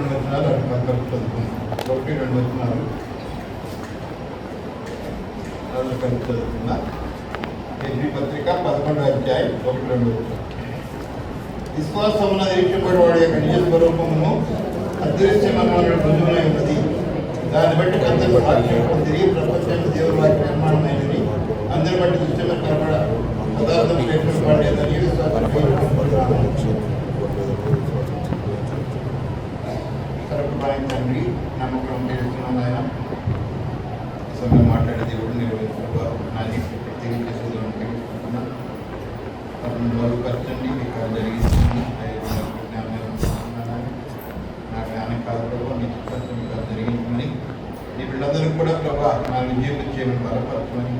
2 వచనాలు అటు పక్కన చదువుకున్నాం. 1-2 వచనాలు కలిపి చదువుకున్నా. హెబ్రీ పత్రిక 11వ అధ్యాయం 1-2 వచనాలు. విశ్వాసమున నిరీక్షింపబడి వాడి యొక్క నిజ స్వరూపమును అదృశ్యమైన రుజువునై ఉన్నది. దాన్ని బట్టి అందరూ సాక్ష్యం పొందిరి. ప్రపంచంలో దేవుని వాక్య నిర్మాణమైనది. అందరి బట్టి దృశ్యమైన కనబడ పదార్థం లేకపోలేదని సరకుబాయి తండ్రి నమ్మకం తెలుస్తున్నాను. ఆయన సమయం మాట్లాడే దేవుడు నిర్వహించిన నాది తెలియజేసేదానికి మరుగుపరచండి. మీకు జరిగింది నా జ్ఞానం కాదు ప్రభావ, మీ చిత్తం మీకు జరిగిందని నీ బిడ్డలందరూ కూడా ప్రభావ నా విజయం చేయమని బలపరచమని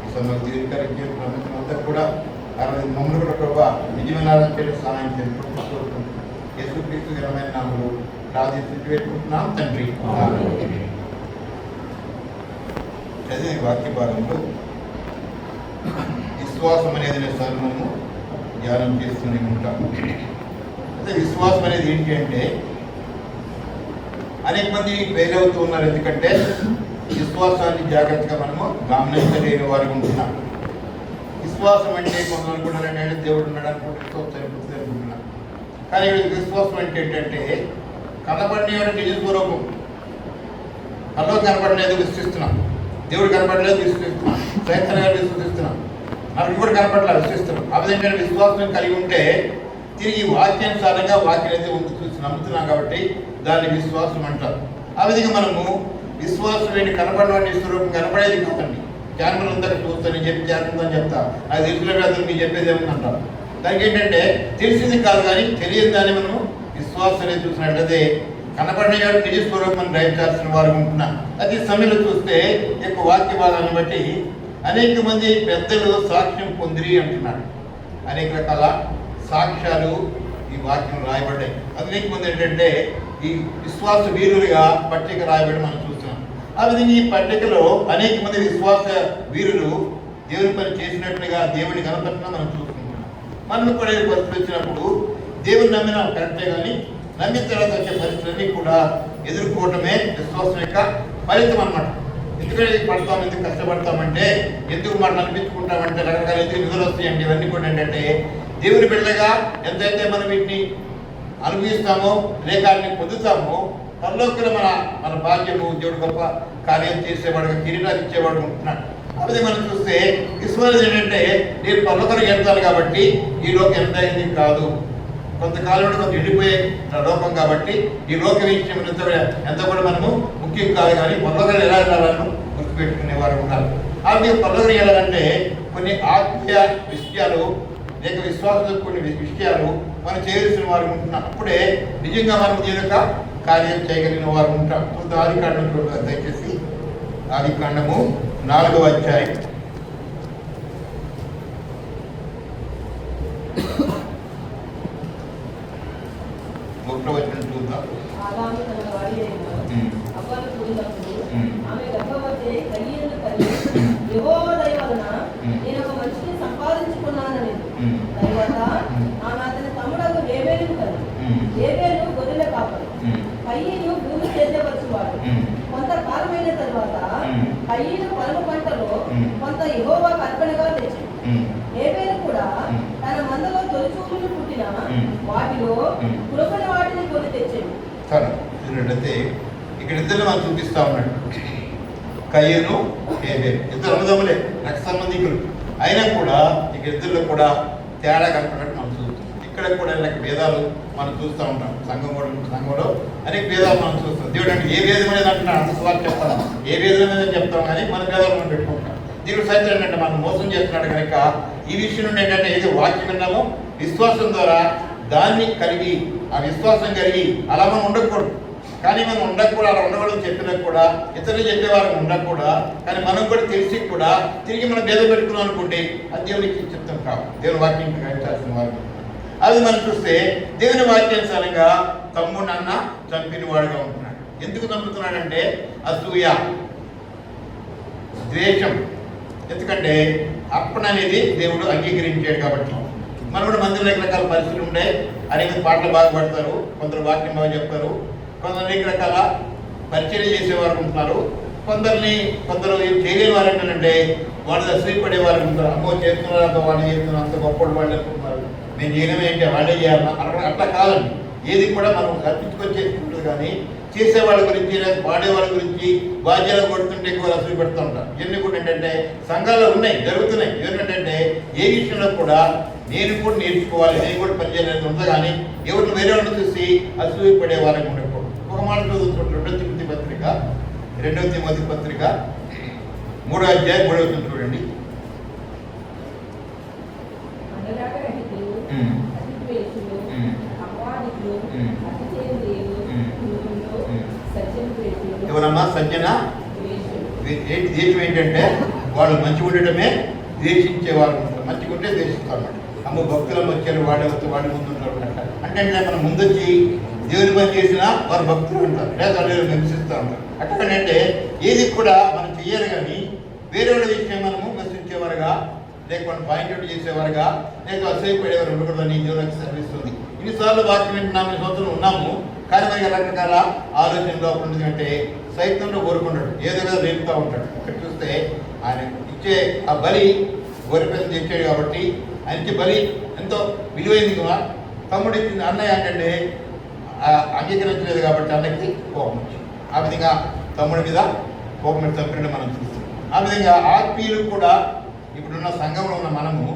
ఈ సమయం దీర్ఘకార్య ప్రభుత్వం అంతా కూడా మమ్మల్ని కూడా ప్రభావ నిజమైన చేయడం సహాయం చేయాలి. యేసుక్రీస్తు ఘనమైన నామములో ప్రార్థించి పెట్టుకుంటున్నాం తండ్రి. అదే వాక్య భాగంలో విశ్వాసం అనేది మనము ధ్యానం చేస్తూనే ఉంటాము. అదే విశ్వాసం అనేది ఏంటి అంటే అనేక మంది ఫెయిల్ అవుతూ ఉన్నారు. ఎందుకంటే విశ్వాసాన్ని జాగ్రత్తగా మనము గమనించలేని వారు ఉంటున్నాం. విశ్వాసం అంటే కొందరు అనుకున్నారంటే దేవుడు ఉన్నాడు అనుకుంటున్నాం. కానీ విశ్వాసం అంటే ఏంటంటే కనబడిన నిజ స్వరూపం. కల్లో కనబడలేదు విశ్వసిస్తున్నాం, దేవుడు కనబడలేదు విశ్వసిస్తున్నాం, సైతన్య గారు విశ్వసిస్తున్నాం, మనకు కూడా కనపడలేదు విశ్వసిస్తున్నాం. ఆ విధంగా విశ్వాసం కలిగి ఉంటే తిరిగి వాక్యానుసారంగా వాక్యం అయితే ఉంది చూసి నమ్ముతున్నాం కాబట్టి దాన్ని విశ్వాసం అంటారు. ఆ విధంగా మనము విశ్వాసం ఏంటి కనపడని స్వరూపం కనపడేది కాదండి. జ్ఞానం ఉందని చూస్తానని చెప్పి జ్ఞానం చెప్తా, అది తెలిసిన మీకు చెప్పేది ఏమని అంటారు. దానికి ఏంటంటే తెలిసింది కాదు కానీ తెలియదు దాన్ని మనము విశ్వాసం అనేది చూసినట్లయితే కనపడిన వాడు నిజ స్వరూపం గ్రహించాల్సిన వారు ఉంటున్నాం. అది సమయంలో చూస్తే యొక్క వాక్య భాగాన్ని బట్టి అనేక మంది పెద్దలు సాక్ష్యం పొందిరి అంటున్నాడు. అనేక రకాల సాక్ష్యాలు ఈ వాక్యం రాయబడ్డాయి. అనేక మంది ఏంటంటే ఈ విశ్వాస వీరులుగా పట్టిక రాయబడి మనం చూస్తున్నాం. ఆ విధంగా ఈ పట్టికలో అనేక మంది విశ్వాస వీరులు దేవుని పని చేసినట్లుగా దేవుని కనపడటం మనం చూస్తున్నాం. మనం కూడా పరిస్థితి వచ్చినప్పుడు దేవుని నమ్మిన కరెక్టే కానీ నమ్మిన తర్వాత వచ్చే పరిస్థితులన్నీ కూడా ఎదుర్కోవటమే విశ్వాసం యొక్క ఫలితం అన్నమాట. ఎందుకంటే పడతాం, ఎందుకు కష్టపడతామంటే, ఎందుకు మనం అనిపించుకుంటామంటే రకరకాల ఎందుకు నిధులు వస్తాయండి. ఇవన్నీ కూడా ఏంటంటే దేవుని బిడ్డగా ఎంతైతే మనం వీటిని అనుభవిస్తామో లేక పొందుతామో పరలోకంలో మన భాగ్యము దేవుడు గొప్ప కార్యం చేసేవాడుగా కిరీటాలు ఇచ్చేవాడు ఉంటున్నాడు. అదే మనం చూస్తే విశ్వాసం ఏంటంటే నేను పరలోకానికి వెళ్తాను కాబట్టి ఈ లోకం ఎంత అయింది కాదు, కొంతకాలంలో కొంత ఎండిపోయే లోకం కాబట్టి ఈ లోక విషయం ఎంత కూడా మనము ముఖ్యం కాదు. కానీ పరలోకాలు ఎలా వెళ్ళాలను గుర్తుపెట్టుకునేవారు ఉన్నారు. ఆ విధంగా పరలోకాలు వెళ్ళాలంటే కొన్ని ఆత్మీయ విషయాలు లేక విశ్వాసంతో కొన్ని విషయాలు మనం చేయాల్సిన వారు ఉంటున్నాం. అప్పుడే నిజంగా మనం దీని యొక్క కార్యం చేయగలిగిన వారు ఉంటాం. ఆదికాండం చూడాలి దయచేసి. ఆదికాండము 4వ అధ్యాయం 1వ వచనం చూద్దాం. కయీను భూమి సేద్యపరచువాడు. కొంతకాలమైన తరువాత కయీను పొలము పంటలో కొంత యెహోవాకు అర్పణగా తెచ్చింది. హేబెలు కూడా తన మందలో తొలిచూలును పుట్టిన వాటిలో కృపణ వాటిని కొని తెచ్చింది. ఇక్కడ ఇద్దరు మనం చూపిస్తా ఉన్నాడు. కయీను హేబెలు ఇద్దరు అన్నదమ్ములే, రక్త సంబంధికులు. అయినా కూడా ఇక ఇద్దరిలో కూడా తేడా కనపడినట్టు మనం చూస్తాం. ఇక్కడ కూడా ఇలాంటి భేదాలు మనం చూస్తూ ఉంటాం. సంఘంలో అనేక భేదాలు మనం చూస్తాం. దేవుడు అంటే ఏ భేదం అనేది అంటున్నాడు, అంత సవాలు చెప్తాం, ఏ భేదం అనేది చెప్తాం కానీ మన భేదాలు మనం పెట్టుకుంటాం. దేవుడు సైతం ఏంటంటే మనం మోసం చేస్తున్నాడు కనుక ఈ విషయం నుండి ఏంటంటే ఏదో వాక్యం విన్నామో విశ్వాసం ద్వారా దాన్ని కలిగి ఆ విశ్వాసం కలిగి అలా మనం ఉండకూడదు. కానీ మనం ఉండకూడదు, అలా ఉండకూడదు చెప్పినా కూడా ఇతరులు చెప్పేవారు ఉండకూడదు. కానీ మనం కూడా తెలిసి కూడా తిరిగి మనం భేదం పెట్టుకున్నాం అనుకుంటే అది దేవునికి చెప్తాం కాదు, దేవుని వాక్యం గ్రహించాల్సిన వారు. అది మనం చూస్తే దేవుని వాక్యానుసారంగా తమ్ముడు అన్న చంపిన వాడుగా ఉంటున్నాడు. ఎందుకు చంపుతున్నాడంటే అసూయ, ద్వేషం. ఎందుకంటే అర్పణ అనేది దేవుడు అంగీకరించాడు కాబట్టి. మన కూడా మందిలో రకరకాల పరిస్థితులు ఉంటాయి. అనేక పాటలు బాగా పడతారు, కొందరు వాక్యం బాగా చెప్తారు, కొందరు అనేక రకాల పరిచయం చేసేవారు ఉంటున్నారు. కొందరు చేయలేని వారు ఏంటంటే వాళ్ళు అసూయపడేవారు ఉంటారు. అమ్మో చేస్తున్నారు, అంత వాళ్ళు చేస్తున్నారు, అంత గొప్ప వాళ్ళు అనుకుంటున్నారు, నేను చేయడమే ఏంటి వాళ్ళే చేయాలన్నా అట్లా కాదండి. ఏది కూడా మనం కల్పించుకొని చేసుకుంటుంది, కానీ చేసేవాళ్ళ గురించి లేదా పాడేవాళ్ళ గురించి బాధ్యతలు కొడుతుంటే ఎక్కువ అసలు పెడుతూ ఉంటారు. ఇవన్నీ కూడా ఏంటంటే సంఘాల్లో ఉన్నాయి, జరుగుతున్నాయి. ఏంటంటే ఏ విషయంలో కూడా నేను కూడా నేర్చుకోవాలి, నేను కూడా పనిచేయాలని ఉంటుంది, కానీ ఎవరిని వేరే వాళ్ళని చూసి అసూయ పడే వాళ్ళని ఉండకూడదు. ఒక మాట చదువుతుంటారు 2వ తిమోతి పత్రిక 2వ తిమోతి పత్రిక 3వ అధ్యాయం 3వ వచనం చూడండి. ఎవరమ్మా సజ్జన దేశం ఏంటంటే వాళ్ళు మంచిగా ఉండటమే ద్వేషించే వాళ్ళు ఉంటారు. మంచిగా ఉంటే ద్వేషిస్తారు. అమ్మ భక్తులను వచ్చారు, వాడి ముందు ఉంటారు అంటే మనం ముందొచ్చి దేవుని పని చేసినా వారు భక్తులు ఉంటారు, లేదా వాళ్ళు విమర్శిస్తూ ఉంటారు. అట్లాగంటే ఏది కూడా మనం చెయ్యాలి, కానీ వేరే వాళ్ళ విషయం మనము విమర్శించేవారుగా లేకపోతే పాయింట్ అవుట్ చేసేవారుగా లేక అసహ్యపడేవారు ఉండకూడదని దేవునికి సర్విస్తుంది. ఇన్నిసార్లు వాక్యం వింటున్నాము, ఈ సంవత్సరం ఉన్నాము, కానీ మనకి రకరకాల ఆలోచనలో ఉంటుంది. అంటే సైతంలో కోరుకుంటాడు, ఏదో కదా రేపుతూ ఉంటాడు. ఇక్కడ చూస్తే ఆయన ఇచ్చే ఆ బలి గొర్రెపిల్లని తెచ్చాడు కాబట్టి ఆయన ఇచ్చే బలి ఎంతో విలువైంది కదా. తమ్ముడు ఇచ్చింది అన్నయ్య అంటే అంగీకరించలేదు కాబట్టి అన్నకి కోపం వచ్చింది. ఆ విధంగా తమ్ముడి మీద కోపం చంపినట్టు మనం చూస్తున్నాం. ఆ విధంగా ఆత్మీయులు కూడా ఇప్పుడున్న సంఘంలో ఉన్న మనము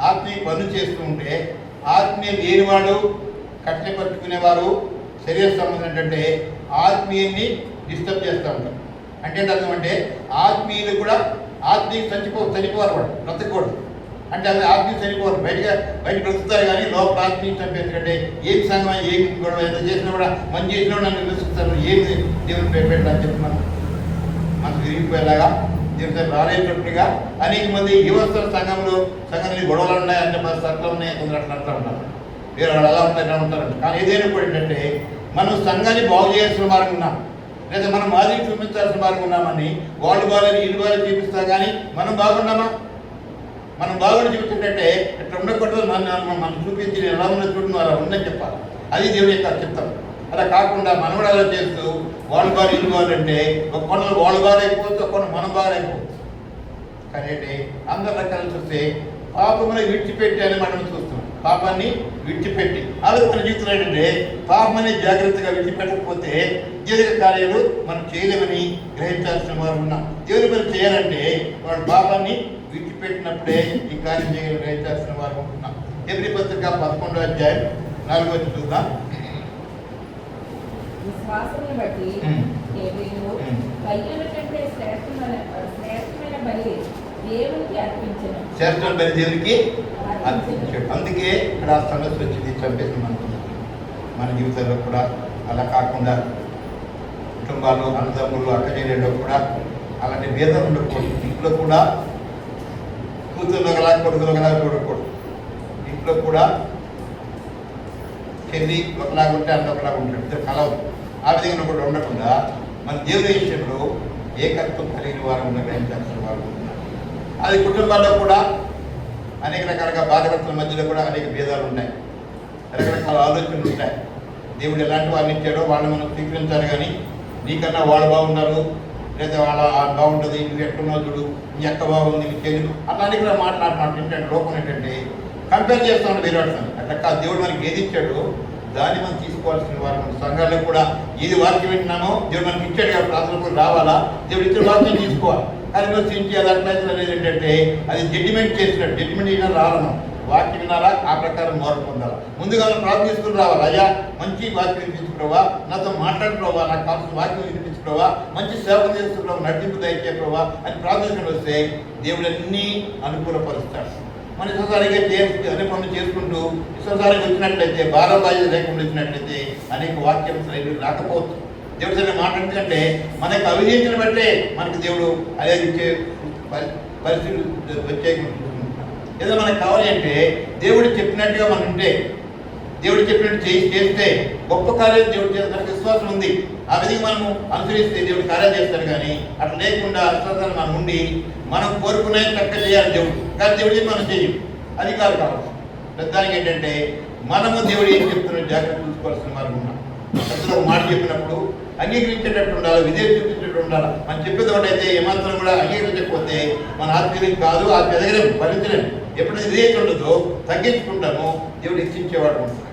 ఆత్మీయ పనులు చేస్తూ ఉంటే ఆత్మీయ లేనివాడు కట్టె పట్టుకునేవారు శరీర సంబంధం ఏంటంటే ఆత్మీయాన్ని డిస్టర్బ్ చేస్తూ ఉంటారు. అంటే అర్థం అంటే ఆత్మీయులు కూడా ఆత్మీయ చనిపోవారు, వాడు బ్రతకూడదు. అంటే అది ఆత్మీయ చనిపోవాలి, బయట బ్రతుకుతారు, కానీ లోపల ఆత్మీయ చంపే. ఎందుకంటే ఏమి సంఘం ఏమి గొడవ ఎంత చేసినా కూడా మంచి చేసినా కూడా నన్ను విమర్శిస్తారు, ఏమి దేవుని పెట్టాలని చెప్పి మనకు విరిగిపోయేలాగా దేవుని రాలేటట్టుగా అనేక మంది యువస్తుల సంఘంలో గొడవలు ఉన్నాయి, అంటే మన సర్కలు ఉన్నాయి, కొందరు అట్లా ఉంటారు, వేరే వాళ్ళు అలా ఉంటారు, ఇలా ఉంటారంట. కానీ ఏదైనా కూడా ఏంటంటే మనం సంఘాన్ని బాగు చేయాల్సిన వారికి ఉన్నాం, లేదా మనం మాదిరి చూపించాల్సిన వారికి ఉన్నామని వాళ్ళు బాగాలని ఇల్లు బాగా చూపిస్తా, కానీ మనం బాగున్నామా? మనం బాగుండి చూపించిందంటే ఇట్లా ఉండకూడదు, మనం చూపించి నేను ఎలా ఉన్నా చూడను అలా ఉందని చెప్పాలి. అది దేవుని యొక్క చెప్తాం. అలా కాకుండా మనం కూడా అలా చేస్తూ వాళ్ళు బాగా ఇల్లు బాగాలంటే ఒక కొనలు వాళ్ళు బాగా అయిపోవచ్చు, ఒక కొన మనం బాగా అయిపోవచ్చు. కానీ అంటే అందరి రకాలు చూస్తే పాపముని విడిచిపెట్టి అని మనం చూస్తున్నాం. పాపాన్ని విడిచిపెట్టి అలాగే మన జీవితంలో ఏంటంటే పాపాన్ని జాగ్రత్తగా విడిచిపెట్టకపోతే దీర్ఘ కార్యాలు మనం చేయలేమని గ్రహించాల్సిన వారు ఉన్నాం. దేవుని పని చేయాలంటే వాడు పాపాన్ని విడిచిపెట్టినప్పుడే ఈ కార్యం చేయాలని గ్రహించాల్సిన వారు ఉంటున్నాం. హెబ్రీ పత్రిక 11వ అధ్యాయం 4వ వచనం చూద్దాం. విశ్వాసమును బట్టి హేబేలు కయ్యూల కంటే శ్రేష్టమైన బలి దేవునికి అర్పించెను. శ్రేష్టమైన బలి దేవునికి అర్పించాడు. అందుకే ఇక్కడ ఆ సమస్య వచ్చింది, చంపేసి మన జీవితంలో కూడా అలా కాకుండా కుటుంబాలు, అన్నదమ్ములు, అక్కచెల్లెళ్ళు కూడా అలాంటి భేదం ఉండకూడదు. ఇంట్లో కూడా కూతుర్లు ఒకలా, కొడుకులు ఒకలా చూడకూడదు. ఇంట్లో కూడా చెల్లి ఒకలాగా ఉంటే అన్న ఒకలాగా ఉంటాడు, ఇద్దరు కలవదు. ఆ విధంగా కూడా ఉండకుండా మన దేవుని విషయంలో ఏకత్వం కలిగిన వారు ఉన్న గ్రహించాల్సిన వారు ఉన్నారు. అది కుటుంబాల్లో కూడా అనేక రకాలుగా భార్యాభర్తల మధ్యలో కూడా అనేక భేదాలు ఉన్నాయి, రకరకాల ఆలోచనలు ఉంటాయి. దేవుడు ఎలాంటి వాళ్ళని ఇచ్చాడో వాళ్ళని మనం స్వీకరించాలి, కానీ నీకన్నా వాళ్ళు బాగున్నారు, లేదా వాళ్ళ బాగుంటుంది, నువ్వు ఎక్కడున్నావు చూడు, నీ ఎక్క బాగుంది, నీ చెల్లి, అలాంటి కూడా మాట్లాడినట్టు ఏంటంటే లోపం ఏంటంటే కంపేర్ చేస్తూ ఉంటే వేరే వాడుతుంది. అట్లా దేవుడు మనకి ఏది ఇచ్చాడో దాన్ని మనం తీసుకోవాల్సిన వారు. మన సంఘాల్లో కూడా ఏది వాక్యం వింటున్నామో దేవుడు మనకి ఇచ్చాడు కాబట్టి ప్రార్థన కూడా రావాలా, దేవుడు ఇచ్చిన వాక్యం తీసుకోవాలి. కానీ విమర్శించి అది అట్లయితే అనేది ఏంటంటే అది జడ్జిమెంట్ చేసినట్టు. జడ్జిమెంట్ అయినా రావాలన్నా వాక్యం వినాలా, ఆ ప్రకారం మార్పు పొందాలా. ముందుగా ప్రార్థించుకుని రావాలి, అయ్యా మంచి వాక్యం వినిపించుకోవా, నాతో మాట్లాడుకోవా, నాకు కావాల్సిన వాక్యం వినిపించుకోవా, మంచి సేవ చేసుకున్నావా, నడిపింపు దయచేయవా అని ప్రార్థించుకుని వస్తే దేవుడు అన్నీ అనుకూలపరుస్తాడు. మన ఇష్టసారిగా అనే పనులు చేసుకుంటూ ఇష్టసారిగా వచ్చినట్లయితే, భారం బాధ్యత లేకుండా వచ్చినట్లయితే అనేక వాక్యం రాకపోవచ్చు. దేవుడి సరే మాట్లాడుతుంటే మనకు అవిధేయతను బట్టే మనకు దేవుడు అదే ఇచ్చే పరిస్థితులు వచ్చే. ఏదో మనకు కావాలి అంటే దేవుడు చెప్పినట్టుగా మనం ఉంటే, దేవుడు చెప్పినట్టు చేస్తే గొప్ప కార్యాలు దేవుడు చేస్తే మనకు విశ్వాసం ఉంది. ఆ విధంగా మనము అనుసరిస్తే దేవుడు కార్యాలు చేస్తాడు. కానీ అట్లా లేకుండా విశ్వాసాలు మనం ఉండి మనం కోరుకునే చక్క చేయాలి దేవుడు, కానీ దేవుడు మనం చేయం, అది కాదు కావచ్చు. దానికి ఏంటంటే మనము దేవుడు ఏం చెప్తున్నా జాగ్రత్త చూసుకోవాల్సిన వారు ఉన్నాం. పెద్దలు ఒక మాట చెప్పినప్పుడు అంగీకరించేటట్టు ఉండాలి, విధేయత చూపించేటట్టు ఉండాలి. మనం చెప్పేది ఒకటైతే ఏమాత్రం కూడా అంగీకరించకపోతే మన ఆత్మీయం కాదు, ఆత్మ ఎదగలేము, ఫలించలేము. ఎప్పుడైతే విధేయత ఉండదో తగ్గించుకుంటామో దేవుడు హెచ్చించేవాడు ఉంటాడు.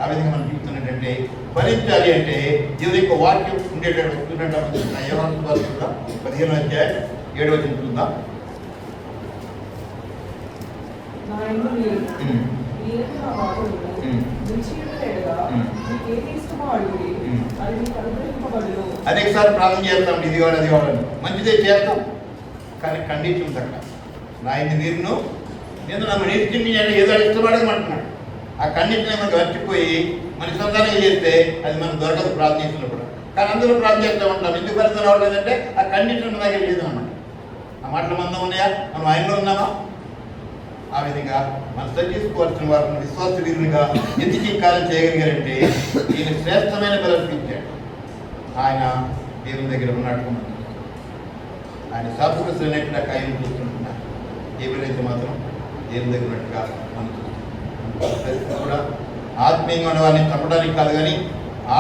ఆ విధంగా మనం చెప్తున్నట్టంటే ఫలించాలి అంటే దేవుని యొక్క వాక్యం ఉండేటట్టు వస్తున్నట్టు యోహాను సువార్త 15వ అధ్యాయం 7వ వచనం చూద్దాం. అనేకసారి ప్రార్థన చేస్తాం, ఇది కావాలి అది కావాలని, మంచిదే చేస్తాం, కానీ కండిషన్ ఉంది అక్కడ. నా ఇంటి నీరును నేను నన్ను నేర్చుకుని ఏదో ఇష్టపడమంటున్నాడు. ఆ కండిషన్ మనకు మర్చిపోయి మన సొంతంగా చేస్తే అది మనకు దొరకదు ప్రార్థన చేసినప్పుడు. కానీ అందరూ ప్రార్థన చేస్తూ ఉంటాం. ఎందుకు పరిస్థితి రావట్లేదంటే ఆ కండిషన్ మన దగ్గర లేదు అన్నమాట. ఆ మాటలు మందం ఉన్నాయా, మనం ఆయనలో ఉన్నామా? ఆ విధంగా మనం సరిచేసుకోవాల్సిన వారిని విశ్వాస వీరునిగా ఎందుకు ఈ కార్యం చేయగలిగారంటే ఈయన శ్రేష్టమైన బలర్పించాడు. ఆయన దేవుని దగ్గర ఉన్నట్టు ఆయన శాస్త్రస్తున్నట్టుగా కాయం చూస్తుంటున్నారు. ఎవరైతే మాత్రం దేవుని దగ్గర ఉన్నట్టుగా మనం చూస్తున్నాం. కూడా ఆత్మీయంగా ఉన్న వారిని చంపడానికి కాదు, కానీ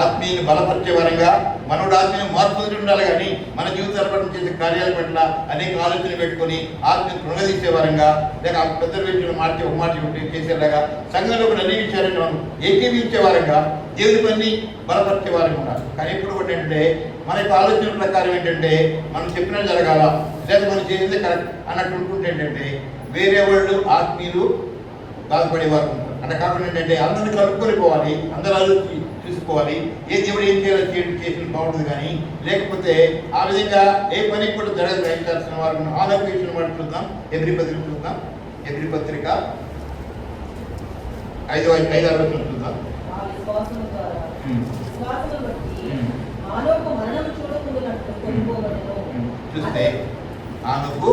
ఆత్మీయని బలపరిచే వరంగా మనోడు ఆత్మీయ మార్పు ఉండాలి. కానీ మన జీవితాల పట్ల చేసే కార్యాల పట్ల అనేక ఆలోచనలు పెట్టుకొని ఆత్మీయ కృంగదీసే వరంగా, లేక పెద్ద వ్యక్తులు మార్చి ఒక మాట చేసేలాగా సంఘంలో కూడా అన్ని విషయాలను మనం ఏకీవించే వారంగా దేవుని పని బలపరిచే వారంగా ఉండాలి. కానీ ఎప్పుడు కూడా ఏంటంటే మన యొక్క ఆలోచన ప్రకారం ఏంటంటే మనం చెప్పినట్టు జరగాల, లేదా మనం చేసేదే కరెక్ట్ అన్నట్టు ఉంటుంటే ఏంటంటే వేరే వాళ్ళు ఆత్మీయులు బాధపడేవారు ఉంటారు. అంటే కాకుండా ఏంటంటే అందరిని కలుపుకొని పోవాలి, అందరూ ఆలోచి చూసుకోవాలి, ఏ దేవుడు ఏం చేయాలో చేసిన బాగుంటుంది. కానీ లేకపోతే ఆ విధంగా ఏ పని కూడా జరగదు. గ్రహించాల్సిన వారు ఆలోచించిన వాడు చూద్దాం. ఎబ్రీ పత్రిక చూద్దాం. ఎబ్రీ పత్రిక 5వ వచనం చూద్దాం. చూస్తే ఆమెకు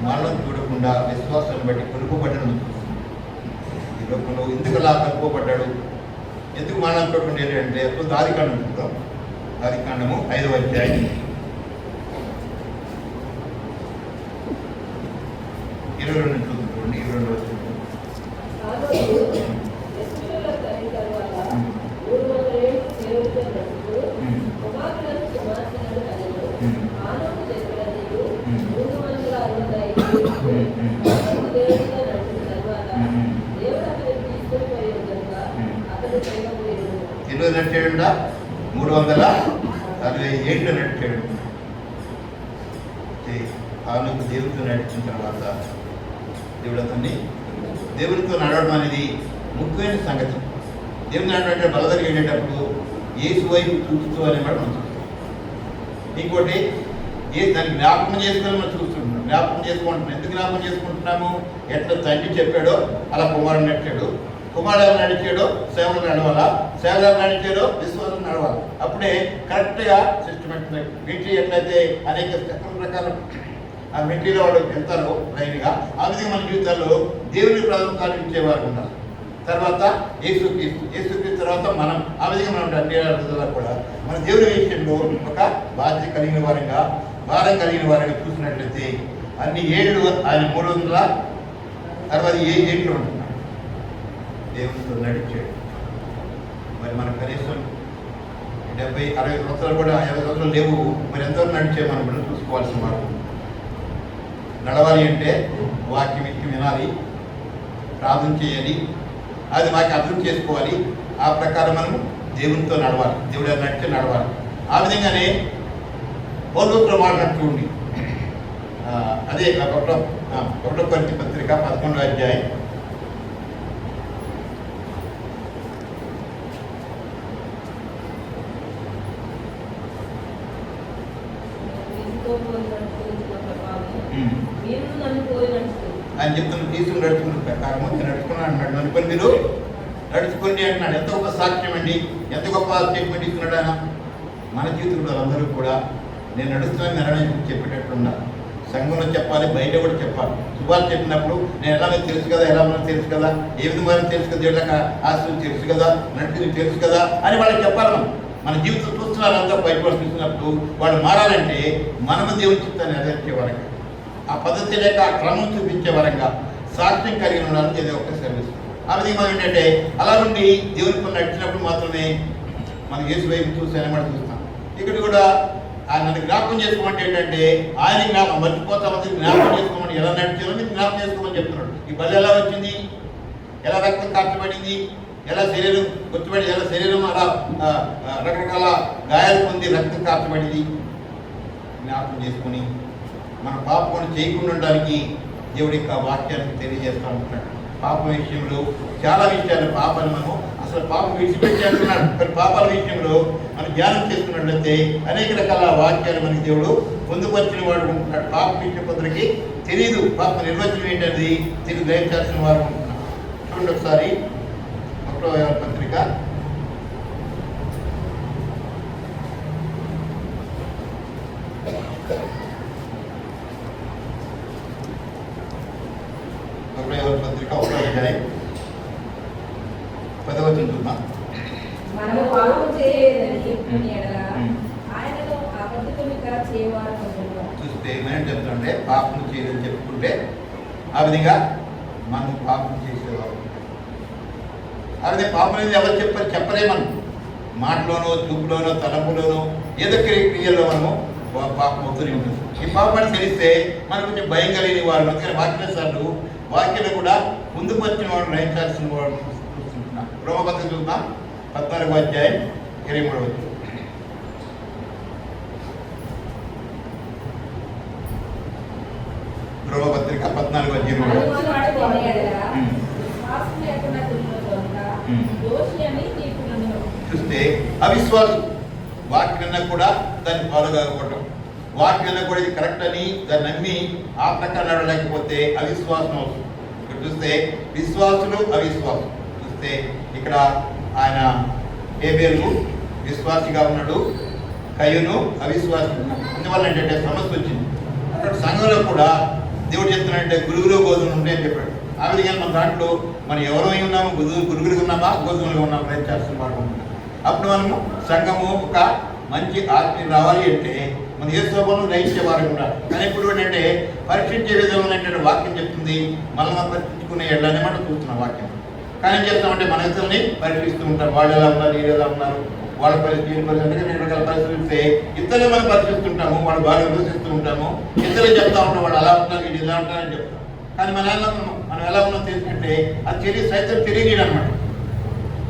మరణం చూడకుండా విశ్వాసాన్ని బట్టి కొనుక్కోబడ్డాడు. ఈ లోకంలో ఎందుకు అలా కొనుక్కోబడ్డాడు, ఎందుకు మరణం చూడకుండా ఏంటంటే అప్పుడు ఆదికాండం చూద్దాం. ఆదికాండము 5వ అధ్యాయం 22 చూద్దాం. 22 వచ్చింది. నడిచాడుండా 367 నడిచాడు. ఆమెకు దేవుడితో నడిచిన తర్వాత దేవుడు అతన్ని దేవుడితో నడవడం అనేది ముఖ్యమైన సంగతి. దేవుడు నడవంటే బలదరికి వెళ్ళేటప్పుడు ఏసు వైపు చూస్తూ అనే మాట మనం చూస్తాం. ఇంకోటి దాన్ని జ్ఞాపకం చేసుకొని మనం చూస్తుంటున్నాం. జ్ఞాపకం చేసుకుంటున్నాం. ఎందుకు జ్ఞాపకం చేసుకుంటున్నాము? ఎట్లా తండ్రి చెప్పాడో అలా కుమారుడు నడిచాడు. కుమారుడు ఎలా నడిచాడో సేవలు నడవాలా, సేవలు నడిచాడో విశ్వాసం నడవాలి. అప్పుడే కరెక్ట్గా సిస్టమేటిక్ మిలిటరీ ఎట్లయితే అనేక చట్టం ప్రకారం ఆ మిలిటరీలో వాడు వెళ్తారో లైన్గా, ఆ విధంగా మన జీవితాల్లో దేవుని ప్రాధాన్యత ఇచ్చేవారు ఉన్నారు. తర్వాత యేసుక్రీస్తు తర్వాత మనం ఆ విధంగా మనం అన్ని కూడా మన దేవుని విషయంలో ఒక బాధ్యత కలిగిన వారంగా, భారం కలిగిన వారంగా చూసినట్లయితే అన్ని ఏళ్ళు ఆయన 367 ఏళ్ళు ఉంటున్నాడు. దేవునితో నడిచాడు. మరి మన కనీసం 70-60 సంవత్సరాలు కూడా 50 సంవత్సరాలు లేవు. మరి ఎంతవరకు నడిచే మనం కూడా చూసుకోవాల్సిన వారు. నడవాలి అంటే వాక్యం ఇచ్చి వినాలి, ప్రార్థన చేయాలి, అది మాకు అర్థం చేసుకోవాలి. ఆ ప్రకారం మనం దేవునితో నడవాలి, దేవుడు నడిచి నడవాలి. ఆ విధంగానే పౌలుతో మాట్లాడుతూ ఉండి అదే 1 కొరింథీ పత్రిక 11వ అధ్యాయం 11 ఆయన చెప్తున్న తీసుకుని నడుచుకున్న ప్రకారం నడుచుకున్నాడు అంటున్నాడు. అనుకుని మీరు నడుచుకోండి అంటున్నాడు. ఎంత గొప్ప సాక్ష్యం అండి, ఎంత గొప్ప స్టేట్మెంట్ ఇస్తున్నాడు ఆయన. మన జీవితంలో అందరూ కూడా నేను నడుస్తున్నాను నిర్ణయం చెప్పేటట్లున్నా సంఘంలో చెప్పాలి, బయట కూడా చెప్పాలి. శుభాలు చెప్పినప్పుడు నేను ఎలాగో తెలుసు కదా, ఎలా ఉన్నా తెలుసు కదా, ఏ విధంగా తెలుసు కదా, దేవుళ్ళకి ఆస్తులు తెలుసు కదా, నడిపి తెలుసు కదా అని వాళ్ళకి చెప్పాలి. మన జీవితం చూస్తున్నారు అంతా బయట వాళ్ళు చూసినప్పుడు వాళ్ళు మారాలంటే మనము దేవుని చిత్తాన్ని నెరవేర్చే వరంగా, ఆ పద్ధతి లేక ఆ క్రమం చూపించే వరంగా సాక్ష్యం కలిగి ఉండడానికి ఇది ఒక సర్వీస్. ఆ విధంగా ఏంటంటే అలా నుండి దేవుని పని నడిచినప్పుడు మాత్రమే మనం యేసు వైపు చూసి అనమాట చూస్తాం. ఇక్కడ కూడా నన్ను జ్ఞాపకం చేసుకోమంటే ఏంటంటే ఆయన జ్ఞాపకం మర్చిపోతామని జ్ఞాపకం చేసుకోమని ఎలా నడిచాలో మీరు జ్ఞాపకం చేసుకోమని చెప్తున్నాడు. ఈ బలి ఎలా వచ్చింది, ఎలా రక్తం కార్చబడింది, ఎలా శరీరం గుర్తుపడి, ఎలా శరీరం అలా రకరకాల గాయాలు పొంది రక్తం కార్చబడింది జ్ఞాపకం చేసుకుని మన పాపం చేయకుండా ఉండడానికి దేవుడి యొక్క వాక్యాన్ని తెలియజేస్తూ ఉంటున్నాడు. పాపం విషయంలో చాలా విషయాలు పాపాన్ని మనం అసలు పాపం విడిచిపెట్టేస్తున్నాడు. కానీ పాపాల విషయంలో మనం ధ్యానం చేస్తున్నట్లయితే అనేక రకాల వాక్యాలు మనకి దేవుడు పొందుపరిచిన వాడు ఉంటున్నాడు. పాప విషయం కొందరికి తెలియదు, పాప నిర్వచనం ఏంటనేది తిరిగి గ్రహించాల్సిన వారు ఉంటున్నాడు. చూడండి ఒకసారి 1వ యోహాను పత్రిక 1వ అధ్యాయం 10వ వచనం చూద్దాం. మనము పాపం చేయలేదని చెప్పుకుని ఎడల ఆయనను అబద్ధముగా చేయవారు చూస్తే మనం చెప్తుంటే పాపం చేయలేదని చెప్పుకుంటే ఆ విధంగా మనం పాపం చేసేవారు. ఆ విధంగా పాపం అనేది ఎవరు చెప్పలే మనం మాటలోనో చూపులోనో తలంపులోనో ఏదో క్రియల్లో మనము పాపం అవుతూనే ఉంటుంది. ఈ పాపాన్ని తెలిస్తే మనకు కొంచెం భయం కలిగిన వాళ్ళు, అందుకని వాక్యసార్లు వాక్యాలు కూడా ముందుపరిచిన వాడు గ్రహించాల్సిన వాడు చూస్తున్నాం. రోమపత్రిక చూద్దాం 14వ అధ్యాయం 23వ వచనం. రోమపత్రిక 14వ అధ్యాయం 23వ చూస్తే అవిశ్వాసం వాక్యన్నా కూడా దాన్ని ఫాలో కాకపోవటం, వాక్యన్నా కూడా ఇది కరెక్ట్ అని దాన్ని నమ్మి ఆ ప్రకారం నడవలేకపోతే అవిశ్వాసం అవుతుంది. ఇక్కడ చూస్తే విశ్వాసులు అవిశ్వాసం చూస్తే ఇక్కడ ఆయన హేబేలు విశ్వాసిగా ఉన్నాడు, కయ్యూను అవిశ్వాసి ఉన్నాడు. అందువల్ల ఏంటంటే సమస్య వచ్చింది. అక్కడ సంఘంలో కూడా దేవుడు చెప్తున్నాడంటే గురుగులో గోధుమలు ఉంటాయని చెప్పాడు. ఆ విధంగా మన దాంట్లో మనం ఎవరై ఉన్నాము, గురుగులుగా ఉన్నామా గోధుమలుగా ఉన్నామా ప్రయత్నించాల్సిన వాడు. అప్పుడు మనము సంఘము ఒక మంచి ఆత్మీయ రావాలి అంటే మన ఏ స్వభావం గ్రహించే వారు ఉండాలి. కానీ ఇప్పుడు ఏంటంటే పరీక్షించే విధంగా వాక్యం చెప్తుంది, మనల్ని పరీక్షించుకునే ఎళ్ళనే మనం చూస్తున్నాం వాక్యం. కానీ ఏం చేస్తామంటే మన ఇతరులని పరీక్షిస్తూ ఉంటారు. వాళ్ళు ఎలా ఉన్నారు, వీళ్ళు ఎలా ఉన్నారు, వాళ్ళ పరిస్థితి రెండు రకాల పరిస్థితిస్తే ఇతరులు మనం పరిశీలిస్తుంటాము, వాళ్ళు బాగా విమర్శిస్తూ ఉంటాము, ఇతరులు చెప్తా ఉంటాం వాళ్ళు అలా ఉంటారు వీళ్ళు ఇలా ఉంటారని చెప్తాం. కానీ మనం ఎలా ఉన్నాం తెలుసుకుంటే అది సైతం తెలియదు అనమాట.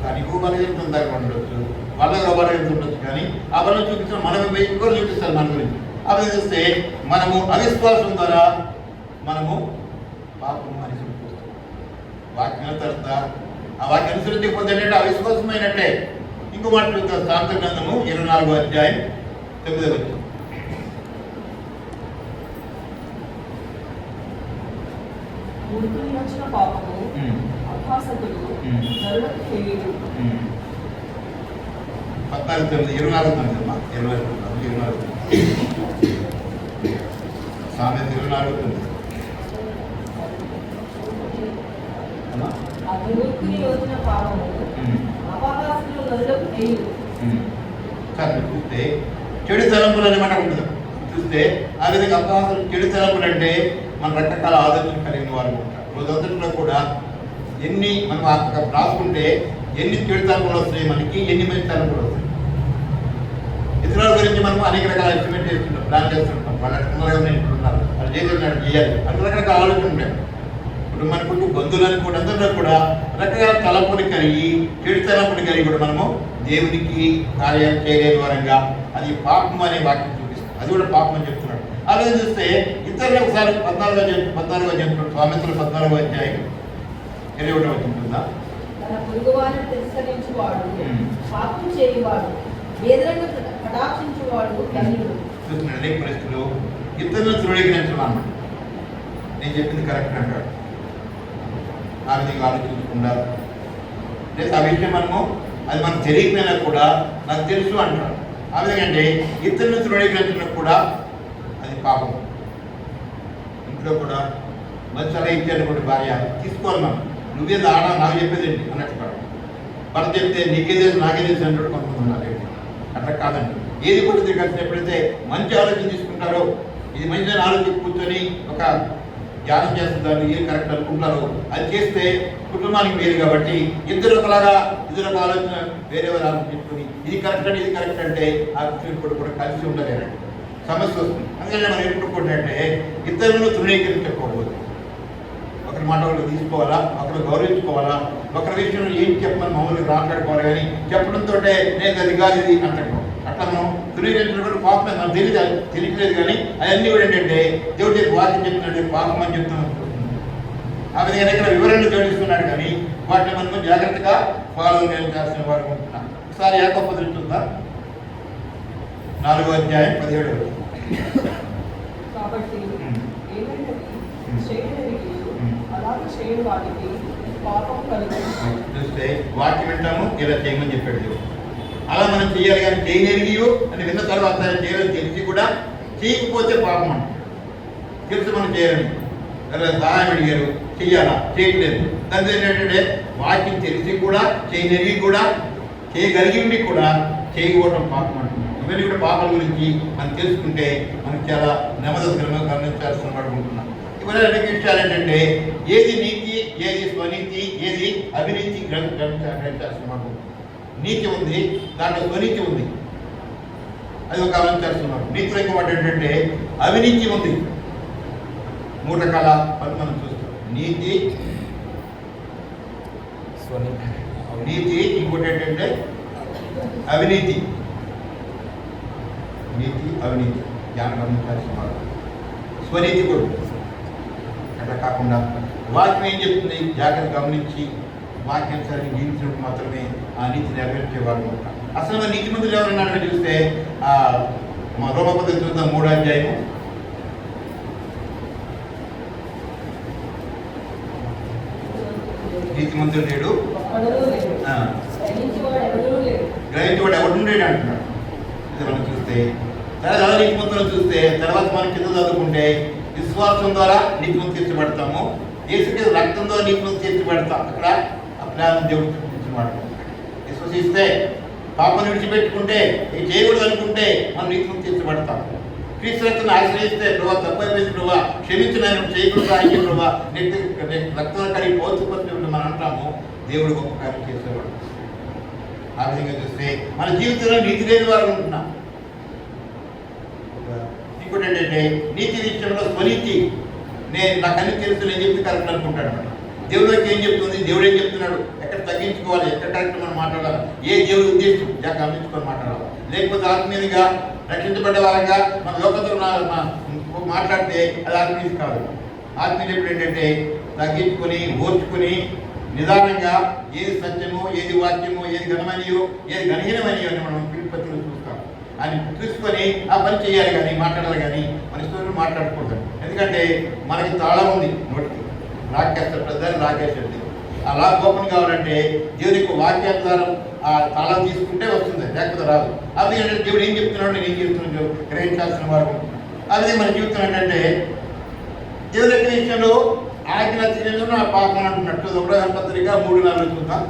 కానీ ఇంకో బలహీనత దాకా ఉండొచ్చు, వాళ్ళ బలహీనత ఉండొచ్చు, కానీ ఆ బలం చూపించిన మనం ఇంకోరు చూపిస్తారు మన గురించి. అవి చూస్తే మనము అవిశ్వాసం ద్వారా మనము పాపం అనుసరిస్తాం. వాక్యం తర్వాత ఆ వాక్యం అనుసరించకపోతే ఏంటంటే అవిశ్వాసమైనట్టే. ఇంకో మాట చూద్దాం, సామెతల గ్రంథము 24వ అధ్యాయం 9వ వచనం. వచ్చిన పాపము అభాసకులు నరులకు తెలియదు. 24 సామెత 24 అభివృద్ధిని వచ్చిన పాపము అపహాసకులు నరులకు తెలియదు. చూస్తే చెడు తలంపులు అనమాట ఉంటుంది. చూస్తే ఆ విధంగా అపహాసకులు చెడు తలంపులు అంటే మన రకరకాల ఆలోచనలు కలిగిన వారు ఉంటారు. రోజంతట్లో కూడా ఎన్ని మనం రాసుకుంటే ఎన్ని చెడు తలంపులు వస్తాయి, మనకి ఎన్ని మంచి తలంపులు వస్తాయి. ఇతరుల గురించి మనం అనేక రకాల ఎస్టిమేట్ చేస్తుంటాం, ప్లాన్ చేస్తుంటాం. వాళ్ళు ఉన్నారు, వాళ్ళు చేయాలి, అన్ని రకరకాల ఆలోచనలు ఉంటాయి. ఇప్పుడు మనకు బంధువులని కూడా అందరిలో కూడా రకరకాల తలంపులు కలిగి చెడు తలంపులు కలిగి కూడా మనము దేవునికి కార్యం చేయలేని వారంగా అది పాపం అనే వాక్యం చూపిస్తుంది. అది కూడా పాపం అని చెప్తున్నాడు. అలాగే చూస్తే ఇతరులు ఒకసారి 14వ చెప్తున్నాడు. సామెతలు 14వ అధ్యాయం 21వ వచనం. తన పొరుగువారిని తిరస్కరించువాడు పాపం చేయవాడు, వేదనను కటాక్షించువాడు ధన్యుడు. చూస్తున్నాడు అనేక పరిస్థితులు ఇతరులను తృణీకరించడం. నేను చెప్పింది కరెక్ట్ అంటాడు, ఆ విధంగా ఆలోచించకుండా లేదా ఆ విషయం అది మనకు తెలియకపోయినా కూడా నాకు తెలుసు అంటాడు. ఆ విధంగా అంటే ఇతరులను తృణీకరించడం కూడా అది పాపం. ఇంట్లో కూడా మంచి అలా ఇచ్చాను కూడా భార్య తీసుకోవాలి, మనం నువ్వేది ఆడా నాకు చెప్పేదేంటి అన్నట్టు కాదు. భర్త చెప్తే నీకే తెలుసు నాకే తెలుసు అంటాడు కొంతమంది ఉన్నారు. అట్లా కాదండి. ఏది కూడా కలిసి ఎప్పుడైతే మంచి ఆలోచన తీసుకుంటారో, ఇది మంచి ఆలోచన కూర్చొని ఒక ధ్యానం చేస్తున్నారు, ఏం కరెక్ట్ అనుకుంటారు, అది చేస్తే కుటుంబానికి వేరు. కాబట్టి ఇద్దరు ఒకలాగా ఇద్దరు ఆలోచన వేరే వారు ఆలోచించుకుని ఇది కరెక్ట్ అంటే ఇది కరెక్ట్ అంటే ఆ ఇప్పుడు కూడా కలిసి ఉండలేరండి, సమస్య వస్తుంది. అందుకని మనం ఎప్పుడు కూడా అంటే ఇద్దరు తృణీకరించకూడదు. ఒకరి మాట ఒకరు తీసుకోవాలా, ఒకరు గౌరవించుకోవాలా, ఒకరి విషయంలో ఏం చెప్పమని మామూలుగా మాట్లాడుకోవాలి. కానీ చెప్పడంతో నేను అది కాదు ఇది అంటాను. అట్లా మనం తృణీకరించినప్పుడు పాపం మనం తెలియట్లేదు. కానీ అవన్నీ కూడా ఏంటంటే దేవుడి యొక్క వాక్యం చెప్తున్నాడు, పాపం అని చెప్తున్నాం. ఆ విధంగా ఇక్కడ వివరణలు జోడిస్తున్నాడు. కానీ వాటిని మనం జాగ్రత్తగా ఫాలో చేయాల్సిన వారు ఉంటున్నాం. ఒకసారి యాకోబు చూద్దాం, 4వ అధ్యాయం 17వ వచనం. కాబట్టి ఏమైనది చేయడానికి అలాగే చేయని వాటికి పాపం కలుగుతుంది. చూస్తే వాక్యం వింటాము, ఇలా చేయమని చెప్పాడు దేవుడు. అలా మనం చేయాలి. కానీ చేయలేనియో అని విన్న తర్వాత చేయాలని తెలిసి కూడా చేయకపోతే పాపం అంట. తెలిసి మనం చేయాలని సహాయం అడిగారు, చెయ్యాలా, చేయట్లేదు. దాని ఏంటంటే వాక్యం తెలిసి కూడా చేయలేనివి కూడా చేయగలిగింది కూడా చేయకపోవడం పాపం అంటున్నాం. ఇవన్నీ కూడా పాపాల గురించి మనం తెలుసుకుంటే మనకు చాలా నెమ్మదిగా గమనించాల్సిన పడుకుంటున్నాం. ఇవన్నీ అనేక విషయాలు ఏంటంటే ఏది నీతి, ఏది స్వనీతి, ఏది అవినీతి గ్రహించాల్సిన పడుకుంటున్నాం. నీతి ఉంది, దాంట్లో స్వనీతి ఉంది, అది ఒక గమనించాల్సిన. నీతిలో ఇంకోటి ఏంటంటే అవినీతి ఉంది. 3 రకాల పనులు మనం చూస్తాం. నీతి, నీతి, ఇంకోటి ఏంటంటే అవినీతి. నీతి, అవినీతి జ్ఞానం గమనించాల్సిన వాడు. స్వనీతి కూడా అట్లా కాకుండా వాక్యం ఏం చెప్తుంది జాగ్రత్త గమనించి వాక్యానుసారాన్ని జీవించినప్పుడు మాత్రమే ఆ నీతి నెరవేర్చేవాడు ఉంటాం. అసలు నీతి మంత్రులు ఎవరన్నాడని చూస్తే మా రోమపద్ధతి చూద్దాం, 3వ అధ్యాయము. నీతి మంత్రులు లేడు, గ్రహించేవాడు ఎవడు లేడు అంటున్నాడు. ఇది మనం చూస్తే తర్వాత నీతి మంత్రులను చూస్తే తర్వాత మనం కింద చదువుకుంటే విశ్వాసం ద్వారా నీతి మంత్రులు తీర్చబడతాము, యేసుక్రీస్తు రక్తం ద్వారా నీతి మంత్రులు తీర్చబడతాం. అక్కడ ఆ ప్రేమ దేవుడు చూపించబడతాం. విశ్వసిస్తే పాపను విడిచిపెట్టుకుంటే ఇది చేయకూడదు అనుకుంటే మనం నీతి మంత్రులు తీర్చబడతాం. క్రీస్తు రక్తాన్ని ఆశ్రయిస్తే ప్రభావ తప్పైపోయింది, ప్రభావ క్షమించిన చేయకూడదు ఆయన ప్రభావ రక్తం కడిగి పోతుపత్తి మనం అంటాము. దేవుడు గొప్ప కార్యం చేసేవాడు. ఆ విధంగా చూస్తే మన జీవితంలో నీతి లేని వారు ఉంటున్నాం. ఇంకోటి ఏంటంటే నీతి విషయంలో స్వనీతి, నాకు అన్ని తెలుసు, నేను చెప్తే కరెక్ట్ అనుకుంటాడు అనమాట. దేవుడికి ఏం చెప్తుంది, దేవుడు ఏం చెప్తున్నాడు, ఎక్కడ తగ్గించుకోవాలి, ఎక్కడ కరెక్ట్ మనం మాట్లాడాలి, ఏ దేవుడి ఉద్దేశం గమనించుకొని మాట్లాడాలి. లేకపోతే ఆత్మీయంగా రక్షించబడ్డ వారంగా మన లోకంతో మాట్లాడితే అది ఆత్మీయ కాదు. ఆత్మీయ ఎప్పుడు ఏంటంటే తగ్గించుకొని ఓర్చుకొని నిదానంగా ఏది సత్యమో, ఏది వాక్యమో, ఏది ఘనమనియో, ఏది ఘనహీనమనియో అని మనం పిలుపత్తులు చూస్తాం. అని చూసుకొని ఆ పని చేయాలి. కానీ మాట్లాడాలి. కానీ మన ఇష్టం మాట్లాడకూడదు. ఎందుకంటే మనకి తాళం ఉంది నోటికి, రాకేస్తారు ప్రధాని రాకేసేది. ఆ లాక్ ఓపెన్ కావాలంటే దేవుని యొక్క వాక్యానుసారం ఆ తాళం తీసుకుంటే వస్తుంది, లేకపోతే రాదు. అది ఏంటంటే దేవుడు ఏం చెప్తున్నాడు, నేను ఏం చెప్తున్నాడు గ్రహించాల్సిన వారు. అదే మన జీవితం ఏంటంటే దేవుని యొక్క విషయంలో ఆజ్ఞ తిరిగి నా పాపం అంటున్నట్టు 1వ పత్రిక 3:4 చూద్దాం.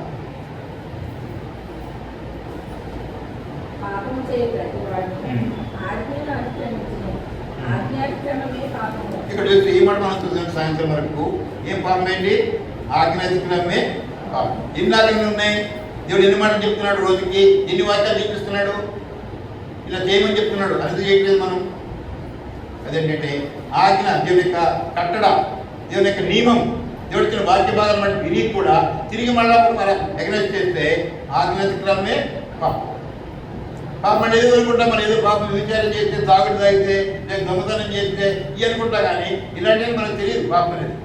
పాపం చేయ ప్రతివాడు ఆజ్ఞను అతిక్రమించును, ఆజ్ఞాతిక్రమమే పాపము. ఇక్కడ చూస్తే ఈ మాట మనం చూసాం సాయంత్రం వరకు. ఏం పాపం ఏంటి? ఆజ్ఞ అతిక్రమమే పాపం. ఎన్ని ఆజ్ఞలు ఉన్నాయి? దేవుడు ఎన్ని మాటలు చెప్తున్నాడు, రోజుకి ఎన్ని వాక్యాలు చూపిస్తున్నాడు, ఇలా చేయమని చెప్తున్నాడు. అది చేయట్లేదు మనం. అదేంటంటే ఆజ్ఞ, దేవుని యొక్క కట్టడ, దేవుని యొక్క నియమం, దేవుడి ఇచ్చిన వాక్య భాగాలు బట్టి విని కూడా తిరిగి మళ్ళా మనం ఎగ్నెస్ట్ చేస్తే ఆజ్ఞ అతిక్రమమే పాపం. పాపం అంటే ఏదో అనుకుంటా, మనం ఏదో పాపం విచారం చేస్తే, తాగుడు తాగితే, నేను దొంగతనం చేస్తే ఇవి అనుకుంటా. కానీ ఇలాంటివి మనకు తెలియదు పాపం అనేది.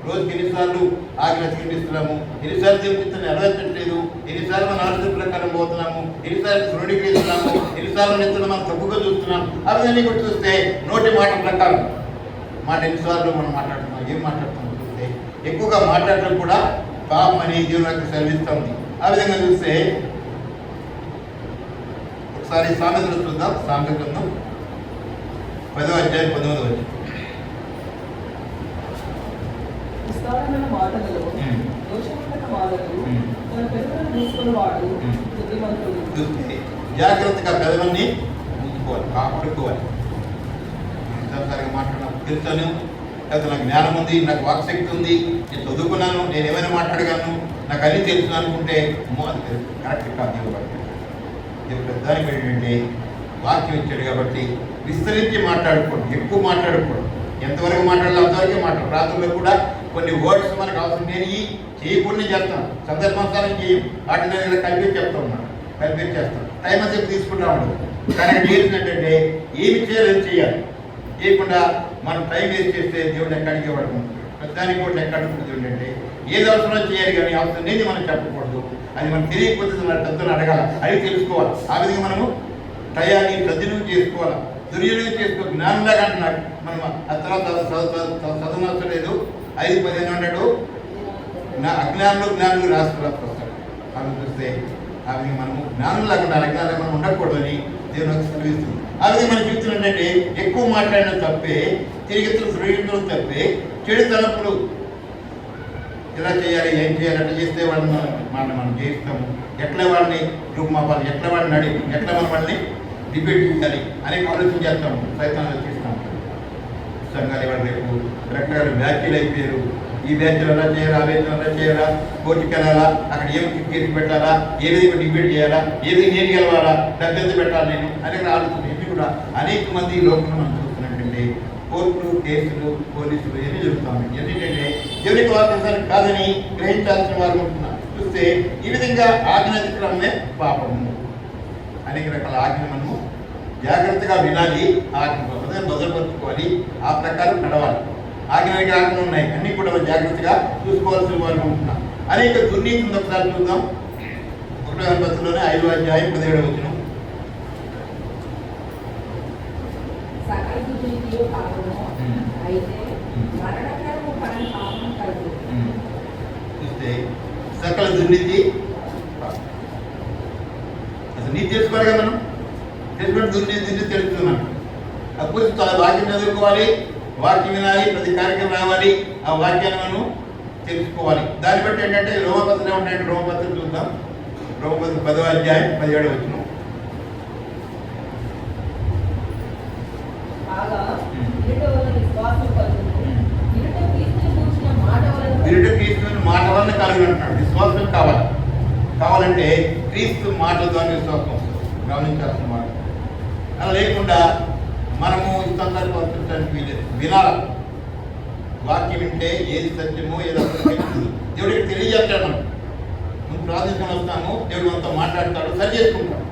రోజుకి ఎన్నిసార్లు ఆజ్ఞ అతిక్రమిస్తున్నాము, ఎన్నిసార్లు దేవుడిని నెరవేర్చట్లేదు, ఎన్నిసార్లు మన ఆలోచన ప్రకారం పోతున్నాము, ఎన్నిసార్లు తృణీకరిస్తున్నాము, ఎన్నిసార్లు నిత్యం మనం తప్పుగా చూస్తున్నాం. అవన్నీ కూడా చూస్తే నోటి మాట ప్రకారం మాట ఎన్నిసార్లు మనం మాట్లాడుతున్నాం, ఏం మాట్లాడుతున్నాం చూస్తే ఎక్కువగా మాట్లాడడం కూడా పాపం అని దేవునికి సెలవిస్తూ ఉంది. ఆ విధంగా చూస్తే ఒకసారి సామెతలు చూద్దాం. సామెత గ్రంథం 10వ అధ్యాయం 19వ వచనం. విస్తారమైన మాటలలో దోషమున్న మాటలు తన పెదవులను మూసుకున్నవాడు బుద్ధిమంతుడు. చూస్తే జాగ్రత్తగా పెదవుల్ని మూసుకోవాలి, కాపాడుకోవాలి. సరిగా మాట్లాడినప్పుడు తెలుసాను లేకపోతే నాకు జ్ఞానం ఉంది, నాకు వాక్శక్తి ఉంది, నేను చదువుకున్నాను, నేను ఏమైనా మాట్లాడగలను, నాకు అన్నీ తెలుసు అనుకుంటే అది కరెక్ట్ కాదు. దేవుడు పెద్దానికి ఏంటంటే వాక్యం ఇచ్చాడు కాబట్టి విస్తరించి మాట్లాడుకోండి, ఎక్కువ మాట్లాడకూడదు. ఎంతవరకు మాట్లాడాలి అంతవరకే మాట్లాడు. ప్రాంతంలో కూడా కొన్ని వర్డ్స్ మనకు అవసరం. నేను ఈ చేయకుండా చేస్తాను, సందర్భానుసారం చేయం, వాటిని నేను ఇలా కలిపి చెప్తా ఉన్నాను, కలిపి చేస్తాను. టైం అంతా తీసుకుంటా ఉండదు. కానీ అక్కడ చేసినట్టంటే ఏమి చేయాలి చేయాలి, చేయకుండా మనం టైం వేస్ట్ చేస్తే దేవుడు ఎక్కడికి పడుకుంటాడు. పెద్దానికి కూడా ఎక్కడ ఉంటుంది అంటే ఏది అవసరం చేయాలి, కానీ అవసరం లేని మనం చెప్పకూడదు. అది మనం తెలియకపోతే మన పెద్దలు అడగాల, అది తెలుసుకోవాలి. ఆ విధంగా మనము టయాన్ని సద్వినియోగం చేసుకోవాలి, దుర్వినియోగం చేసుకో. జ్ఞానంలాగా అంటున్నాడు. మనం ఆ తర్వాత చదవనవసరం లేదు. 5:15 అన్నాడు, అజ్ఞానులు జ్ఞానులు రాష్ట్రాలకు వస్తాడు. అవి చూస్తే ఆ విధంగా మనము జ్ఞానంలాగా ఉండాలి, అజ్ఞానంగా మనం ఉండకూడదని దేవునికి సెలవిస్తుంది. ఆ విధంగా మనం చూస్తున్నట్టంటే ఎక్కువ మాట్లాడిన తప్పే, తిరిగి తప్పే, చెడు తలపులు ఎలా చేయాలి, ఏం చేయాలి, అట్లా చేస్తే వాళ్ళని మనం చేస్తాము. ఎట్లా వాళ్ళని రూపుమాపాలి, ఎట్లా వాళ్ళని నడిపి, ఎట్లా మనం వాళ్ళని డిబేట్ చేయాలి అనేక ఆలోచన చేస్తాము, ప్రయత్నాలు చేస్తాము. సంఘాలు వాళ్ళు రేపు రకరకాల బ్యాచ్లు అయిపోయారు. ఈ బ్యాచ్లు ఎలా చేయాలా, ఆ బ్యాచ్లు ఎలా చేయాలా, కోర్టుకి వెళ్ళాలా, అక్కడ ఏం కేసు పెట్టాలా, ఏ విధంగా డిబేట్ చేయాలా, ఏ విధంగా ఏం గెలవాలా, డబ్బు ఎంత పెట్టాలి నేను అనేక ఆలోచన. ఇవి కూడా అనేక మంది లోకంలో మనం చూస్తున్నట్టంటే కోర్టులు, కేసులు, పోలీసులు ఎన్ని జరుగుతాయి. ఎందుకంటే దేవునికి వాక్యానికి కాదని గ్రహించాల్సిన వారు ఉంటున్నారు. చూస్తే ఈ విధంగా ఆజ్ఞ అతిక్రమమే పాపము. అనేక రకాల ఆజ్ఞ మనము జాగ్రత్తగా వినాలి, ఆజ్ఞ భద్రపరుచుకోవాలి, ఆ ప్రకారం నడవాలి. ఆజ్ఞానికి ఆజ్ఞలు ఉన్నాయి, అన్నీ కూడా జాగ్రత్తగా చూసుకోవాల్సిన వారు ఉంటున్నాం. అనేక దుర్నీతిని ఒకసారి చూద్దాం. 1వ పత్రికలోనే 5వ అధ్యాయం 17వ వచనం. సకల దుర్నీతియు పాపము, అయితే మరణకరము కాని పాపము కలదు. చూస్తే సకల దుర్నీతి, అసలు నీతి తెలుసుకోవాలి కదా మనం, తెలుసుకుంటే దుర్నీతి తెలుస్తుంది మనం. అప్పుడు వాక్యం చదువుకోవాలి, వాక్యం వినాలి, ప్రతి కార్యక్రమం రావాలి, ఆ వాక్యాన్ని మనం తెలుసుకోవాలి. దాన్ని బట్టి ఏంటంటే రోమపత్రిక ఉంటాయంటే రోమపత్రిక చూద్దాం. రోమపత్రిక 10వ అధ్యాయం 17వ వచనం. విరుట క్రీస్తుని మాట వలన కలుగునంటున్నాడు. విశ్వాసం కావాలంటే క్రీస్తు మాటల ద్వారా విశ్వాసం వస్తుంది. గమనించాల్సిన మాట. అలా లేకుండా మనము ఇష్టంగా వర్తించడానికి వినాలి. వాక్యం వింటే ఏది సత్యమో ఏది అసలు దేవుడికి తెలియజేస్తాడు. మనం ముందు ప్రార్థించుకొని వస్తాము, దేవుడు మనతో మాట్లాడతాడు, సరి చేసుకుంటాడు.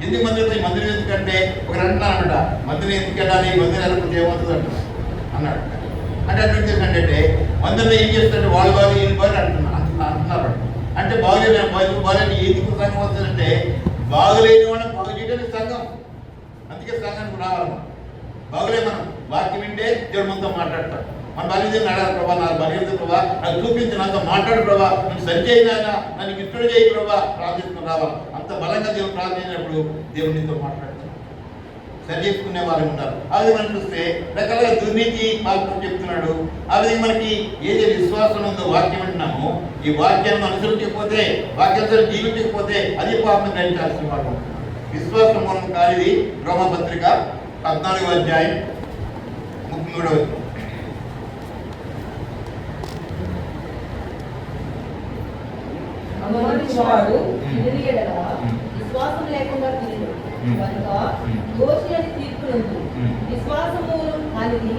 ఎందుకు మందిరం ఎందుకంటే ఒకరు అంటున్నారన్నట, మందిరం ఎందుకు వెళ్ళాలి, మందిరం వెళ్ళకపోతే ఏమవుతుంది అన్నాడు. అంటే అర్థం ఏంటంటే మందిరంలో ఏం చేస్తారంటే వాళ్ళు బాగా వీళ్ళు బాగా అంటున్నారు. అంటే బాగలేని బాగలేని ఎందుకు సంఘం వస్తుందంటే బాగలేని వాళ్ళని బాగు చేయడానికి సంఘం. అందుకే సంఘానికి రావాలి. బాగులే మనం వాక్యం వింటే దేవుడు మనతో మాట్లాడతాడు. మన బలిదేవుని అడగాలి, ప్రభా నా బలిదేవుడు ప్రభా నాకు చూపించి నాతో మాట్లాడు ప్రభా, నన్ను సరిచేయినా నన్ను ఇష్టడు చేయి ప్రభా, ప్రార్థించుకుని రావాలి. అంత బలంగా దేవుడు ప్రార్థించినప్పుడు దేవునితో మాట్లాడతాడు. సరి చేసుకునే వాళ్ళు ఉంటారు. అది మనం చూస్తే రకరకాల దుర్నీతి పాల్గొని చెప్తున్నాడు. ఆ విధంగా మనకి ఏది విశ్వాసం ఉందో వాక్యం అంటున్నామో, ఈ వాక్యాన్ని అనుసరించకపోతే, వాక్యాన్ని జీవించకపోతే అది పాపం గ్రహించాల్సిన వాళ్ళు. విశ్వాసం మూలం కానిది రోమపత్రిక 14వ అధ్యాయం 33వ వచనం. వాడు విశ్వాసం లేకుండా తిరిగి కనుక దోషి అని తీర్పు ఉంది. విశ్వాసము అనేది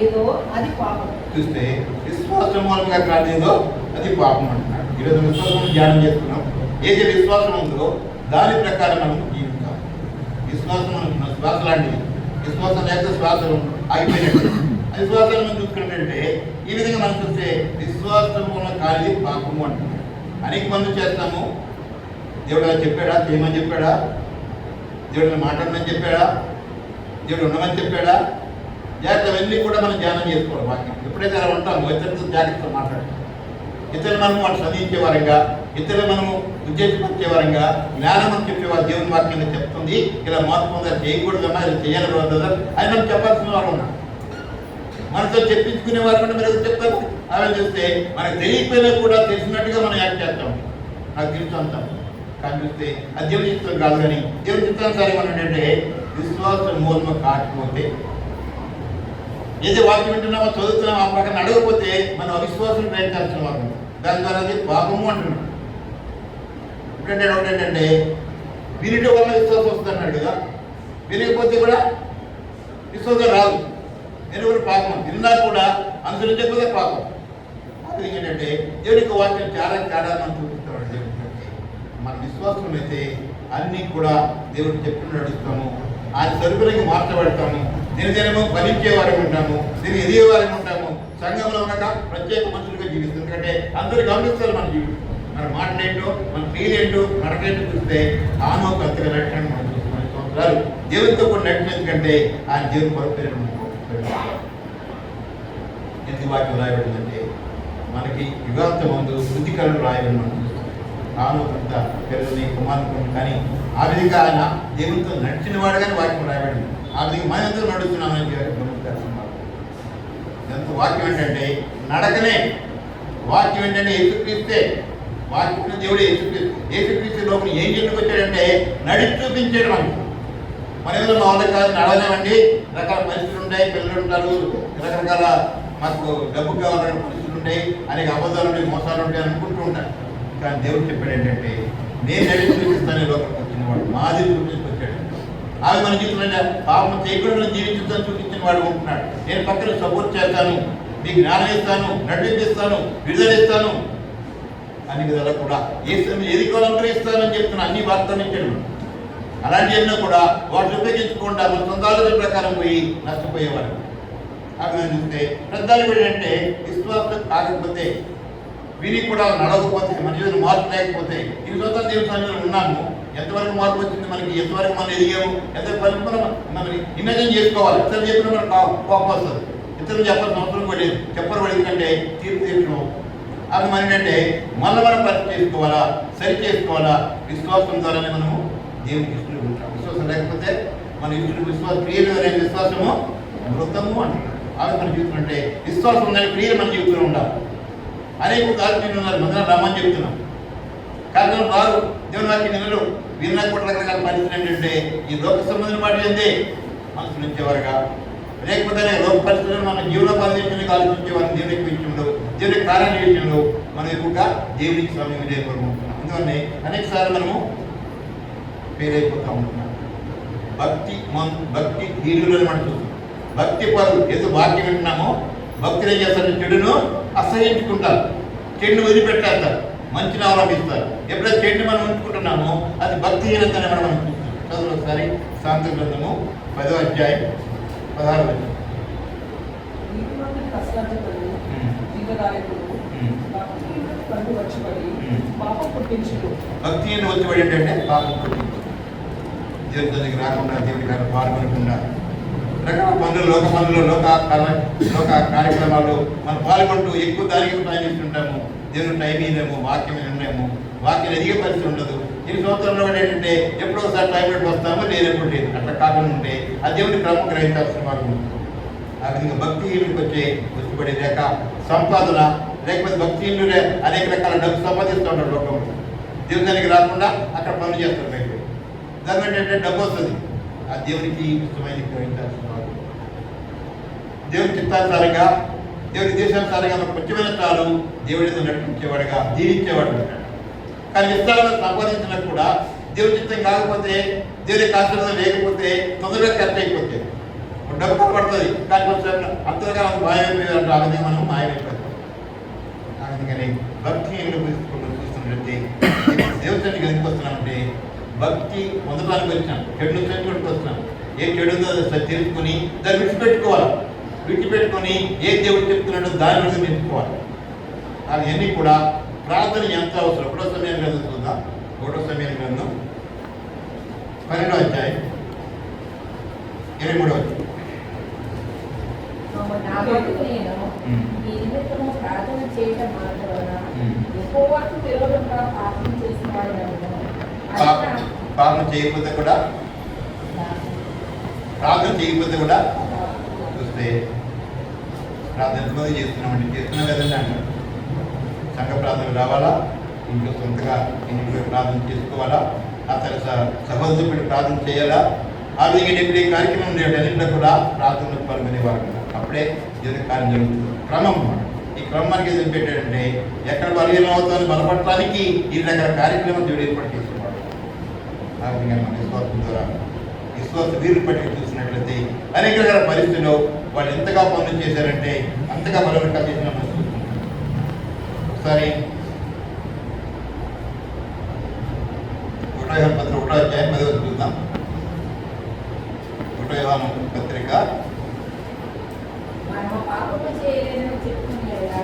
ఏదో అది పాపం. చూస్తే విశ్వాసం మూలంగా కాదేదో అది పాపం అంటున్నాడు. ఈరోజు విశ్వాసం ధ్యానం చేస్తున్నాం. ఏది విశ్వాసం ఉందో దాని ప్రకారం మనం జీవిస్తాం. విశ్వాసం అనుకున్నాం శ్వాస లాంటిది. విశ్వాసం లేకపోతే శ్వాసలు ఆగిపోయినట్టు. విశ్వాసాన్ని మనం చూసుకుంటే ఈ విధంగా మనం చూస్తే విశ్వాసం మూలం కానిది పాపము అంటున్నాడు. అనేక మంది చేస్తాము. దేవుడు అలా చెప్పాడా, చేయమని చెప్పాడా, దేవుడిని మాట్లాడమని చెప్పాడా, దేవుడు ఉండమని చెప్పాడా, జాగ్రత్త అవన్నీ కూడా మనం ధ్యానం చేసుకోవాలి. వాక్యం ఎప్పుడైతే అలా ఉంటామో ఇతరులతో జాగ్రత్తగా మాట్లాడతాం. ఇతరులు మనము వాళ్ళు చదివించే వారంగా, ఇతరులు మనము ఉద్దేశపరిచే వారంగా, జ్ఞానం అని చెప్పేవారు దేవుని వాక్యాన్ని చెప్తుంది. ఇలా మార్పు పొందాలి, చేయకూడదన్నా, ఇలా చేయాలి బ్రదర్ అని మనం చెప్పాల్సిన వారు ఉన్నారు. మనతో చెప్పించుకునే వారు కూడా మీరు చెప్తారు. అలా చేస్తే మనకు తెలియకపోయినా కూడా తెలిసినట్టుగా మనం యాక్ట్ చేస్తాం. నాకు తెలుసు అంటాం. కానీ చూస్తే అది దేవుని చిత్రం కాదు. కానీ దేవుని చిత్రానుసారం ఏంటంటే విశ్వాసం మూలము కాకపోతే ఏదో వాక్యం వింటున్నామో చదువుతున్నామో ఆ ప్రకారం అడగకపోతే మనం అవిశ్వాసం ప్రయత్నించాల్సిన వాళ్ళు. దాని ద్వారా అది పాపము అంటున్నాం. ఇప్పుడంటే ఒకటి ఏంటంటే వినటం వల్ల విశ్వాసం వస్తున్నాడు కదా, వినకపోతే కూడా విశ్వాసం రాదు. వినకపోతే పాపం, విన్నా కూడా అనుసరించకపోతే పాపం. అది ఏంటంటే దేవునికి వాక్యం చాలా తేడా మనం చూపిస్తాడు. దేవుడికి మన విశ్వాసం అయితే అన్నీ కూడా దేవుడు చెప్పిన నడుస్తాము, ఆయన సరుకులకి మార్చబడతాము, దినదినము ఫలించేవారు ఉంటాము, దీన్ని ఎదిగేవారు ఉంటాము, సంఘంలో ఉన్నాక ప్రత్యేక మనుషులుగా జీవిస్తాం. ఎందుకంటే అందరూ గమనిస్తారు మన జీవితం, మన మాటలేంటో, మన క్రియలేంటో, నడకేంటో చూస్తే ఆమె ఒక అంతగా నడిచిన మనం చూస్తున్నాం. సంవత్సరాలు దేవునితో కూడా నడిచిన, ఎందుకంటే ఆయన దేవుని పరుపేరు ఎందుకు వాక్యం రాయబడిందంటే మనకి యుగాంత ముందు శుద్ధికరణ రాయబడి మనం ఆనోకంత పిల్లల్ని కుమారుని కానీ ఆ విధంగా ఆయన దేవునితో నడిచిన వాడు కానీ వాక్యం రాయబడింది. ఆ విధంగా మన ఎంతో నడుస్తున్నామని గమనించాల్సిన ఎంత వాక్యం ఏంటంటే నడకనే. వాక్యం ఏంటంటే యేసుక్రీస్తే, వాక్యం దేవుడు యేసుక్రీస్తు లోపల ఏం చెట్టుకు వచ్చాడంటే నడిచి చూపించాడు మనకి. మన ఏదో మా వాళ్ళకి కాదు నడవలేమండి, రకరకాల పరిస్థితులు ఉంటాయి, పిల్లలు ఉంటారు, రకరకాల మాకు డబ్బు కావాలని పరిస్థితులు ఉంటాయి, అనేక అబద్ధాలు ఉంటాయి, మోసాలు ఉంటాయి అనుకుంటూ ఉంటారు. కానీ దేవుడు చెప్పాడు ఏంటంటే నేను నడిచి చూపిస్తాను లోపలికి వచ్చిన వాడు, మాది చూపించుకొచ్చాడు. అవి మన జీవితంలో పాపం చేయకుండా జీవించుతాను చూపించిన వాడు ఉంటున్నాడు. నేను పక్కన సపోర్ట్ చేస్తాను, మీకు జ్ఞానం ఇస్తాను, నడిపిస్తాను, విడుదల ఇస్తాను, అన్ని విధాలా కూడా ఏది కావాలంటే ఇస్తానని చెప్తున్నా. అన్ని వాగ్దానం ఇచ్చాడు. అలాంటి ఎన్నో కూడా వాటిని ఉపయోగించకుండా మన సొంత ఆలోచన ప్రకారం పోయి నష్టపోయేవాడు. అక్కడ చూస్తే పెద్దలు ఏంటంటే విశ్వాసం కాకపోతే, విని కూడా నడవకపోతే, మన జీవితం మార్పు లేకపోతే, ఈ సొంత జీవితంలో ఉన్నాము, ఎంతవరకు మార్పు వచ్చింది మనకి, ఎంతవరకు మనం ఎదిగాము, ఎంత పరిపూర్ణ మనం ఇమేజిన్ చేసుకోవాలి. ఇతరులు చెప్పిన మనకు కోపం వస్తుంది, ఇతరులు చెప్పాల్సిన అవసరం కూడా లేదు, చెప్పరు ఎందుకంటే తీర్చడం. అది మన ఏంటంటే మళ్ళీ మనం పరీక్ష చేసుకోవాలా, సరి చేసుకోవాలా. విశ్వాసం ద్వారానే మనము దేవునికి ఇష్టం ఉంటాం. విశ్వాసం లేకపోతే మన ఇష్టం విశ్వాసం క్రియలు అనే విశ్వాసము మృతము అంటారు. అవి మన జీవితం అంటే విశ్వాసం ఉందని క్రియలు మన జీవితంలో ఉండాలి. అనేక కార్యక్రమాలు ఉన్నారు, మందిరం రమ్మని చెప్తున్నాం, కార్యక్రమం రారు, దేవుని వాక్యం వినరు. విన్నా కూడా రకరకాల పరిస్థితులు ఏంటంటే ఈ లోక సంబంధం మాట ఏంది మనసు నుంచేవారుగా, లేకపోతే లోక పరిస్థితులను మన జీవనోపాధి విషయానికి ఆలోచించేవారు. దేవునికి విషయంలో, దేవుని కార్యాల విషయంలో మనం ఎక్కువగా దేవునికి సమయం విజయపడుకుంటున్నాం. అందువల్లనే అనేక సార్లు మనము పేరైపోతూ ఉంటున్నాం. భక్తి హీరులను మనం చూస్తున్నాం. భక్తి పరులు ఏదో వాక్యం వింటున్నామో భక్తులు ఏం చేస్తారు, చెడును అసహించుకుంటారు, చెడును వదిలిపెట్టేస్తారు, మంచిని అవలంబిస్తారు. ఎప్పుడైతే చెడుని మనం ఉంచుకుంటున్నామో అది భక్తిహీనతని మనం చూస్తున్నాం. చదువు ఒకసారి శాంతి గ్రంథము 10వ అధ్యాయం 16వ వచనం. భక్తిహీన వచ్చబడి ఏంటంటే పాపం పుట్టించు, దేవుని దగ్గరికి రాకుండా, దేవుడి గారు పాల్గొనకుండా, రకరకాల పనులు, లోక పనులు, లోక కార్యక్రమాలు మనం పాల్గొంటూ ఎక్కువ దానికి టైం ఇస్తుంటాము. దేవుని టైం ఇదేమో, వాక్యం వినలేము, వాక్యం ఎదిగే పరిస్థితి ఉండదు. ఈ సంవత్సరంలో ఏంటంటే ఎప్పుడో ఒకసారి టైం పెట్టి వస్తామో లేనప్పుడు లేదు. అట్లా కాకుండా ఉంటే ఆ దేవుని క్రమం గ్రహించాల్సిన వారు ఉంటుంది. ఆ విధంగా భక్తిహీనుడికి వచ్చబడి లేక సంపాదన, లేకపోతే భక్తిహీనుడే అనేక రకాల డబ్బు సంపాదిస్తూ ఉంటారు లోకంలో. దేవుని దానికి రాకుండా అక్కడ పనులు చేస్తారు బయట. దాని ఏంటంటే డబ్బు వస్తుంది. ఆ దేవునికి ఇష్టమైనది గ్రహించాల్సిన వారు, దేవుని చిత్తానుసారంగా, దేవుని దేశానుసారంగా మనకు కొంచెమైన చాలు దేవుడితో నడిపించేవాడుగా, జీవించేవాడు ఉంటాడు. కానీ ఇష్టాలను సంపాదించినప్పుడు కూడా దేవుని చిత్తం కాకపోతే, దేవుని ఆశీర్వాదం లేకపోతే తొందరగా ఖర్చు అయిపోతే డబ్బు కనబడుతుంది. కానీ కొంచెం అంతగా మాయమైపోయారు. ఆ విధంగా మనం మాయమైపోతాం. ఆ విధంగానే భక్తి చూస్తున్నట్లయితే దేవుని ఎందుకు వస్తున్నామంటే భక్తి పొందడానికి వచ్చినాం, చెడు నుంచి వస్తున్నాం. ఏ చెడు ఉందో అది తెలుసుకొని దాన్ని విడిచిపెట్టుకోవాలి. విడిచిపెట్టుకొని ఏ దేవుడు చెప్తున్నాడో దాని మీద నిలుపుకోవాలి. అవన్నీ కూడా ప్రార్థన ఎంత అవసరం. 1వ సమయం గ్రంథం చూద్దాం. 1వ సమయం గ్రంథం 12వ అధ్యాయం 23వ వచనం. నా మటుకు నేను ఈ నిమిత్తము ప్రార్థన చేయటం మాత్రమే యెహోవాకు విరోధంగా పాపం చేసిన వాడినను. ప్రార్థన చేయకపోతే కూడా చూస్తే ప్రార్థన ఎంతమంది చేస్తున్నామండి, చేస్తున్నాం కదండి అంటారు. సంఘ ప్రార్థన రావాలా, ఇంట్లో సొంతగా ఇంట్లో ప్రార్థన చేసుకోవాలా, ఆ తర్వాత సహోదరులు పెట్టి ప్రార్థన చేయాలా. ఆ విధంగా ఎప్పుడు కార్యక్రమం ఉండేవి అన్నింటిలో కూడా ప్రార్థనలు పాల్గొనేవారు. అప్పుడు అప్పుడే దేవుని కార్యం జరుగుతుంది. క్రమం ఈ క్రమానికి ఏం పెట్టాడంటే ఎక్కడ బలహీనం అవుతుందని బలపడటానికి ఈ రకాల కార్యక్రమం దేవుడు ఏర్పాటు చేసేవాడు. ఆ విధంగా మన విశ్వాసం ద్వారా విశ్వాస వీరు పట్టి చూసినట్లయితే అనేక రకాల పరిస్థితుల్లో వాళ్ళు ఎంతగా పనులు చేశారంటే అంతగా బలవంతం చేసిన మనం చూస్తున్నాం. ఒకసారి 1 యోహాను పత్రిక 1వ అధ్యాయం 10వ వచనం చూద్దాం. 1 యోహాను పత్రిక మనం పాపము చేయలేదని చెప్తుంది కదా,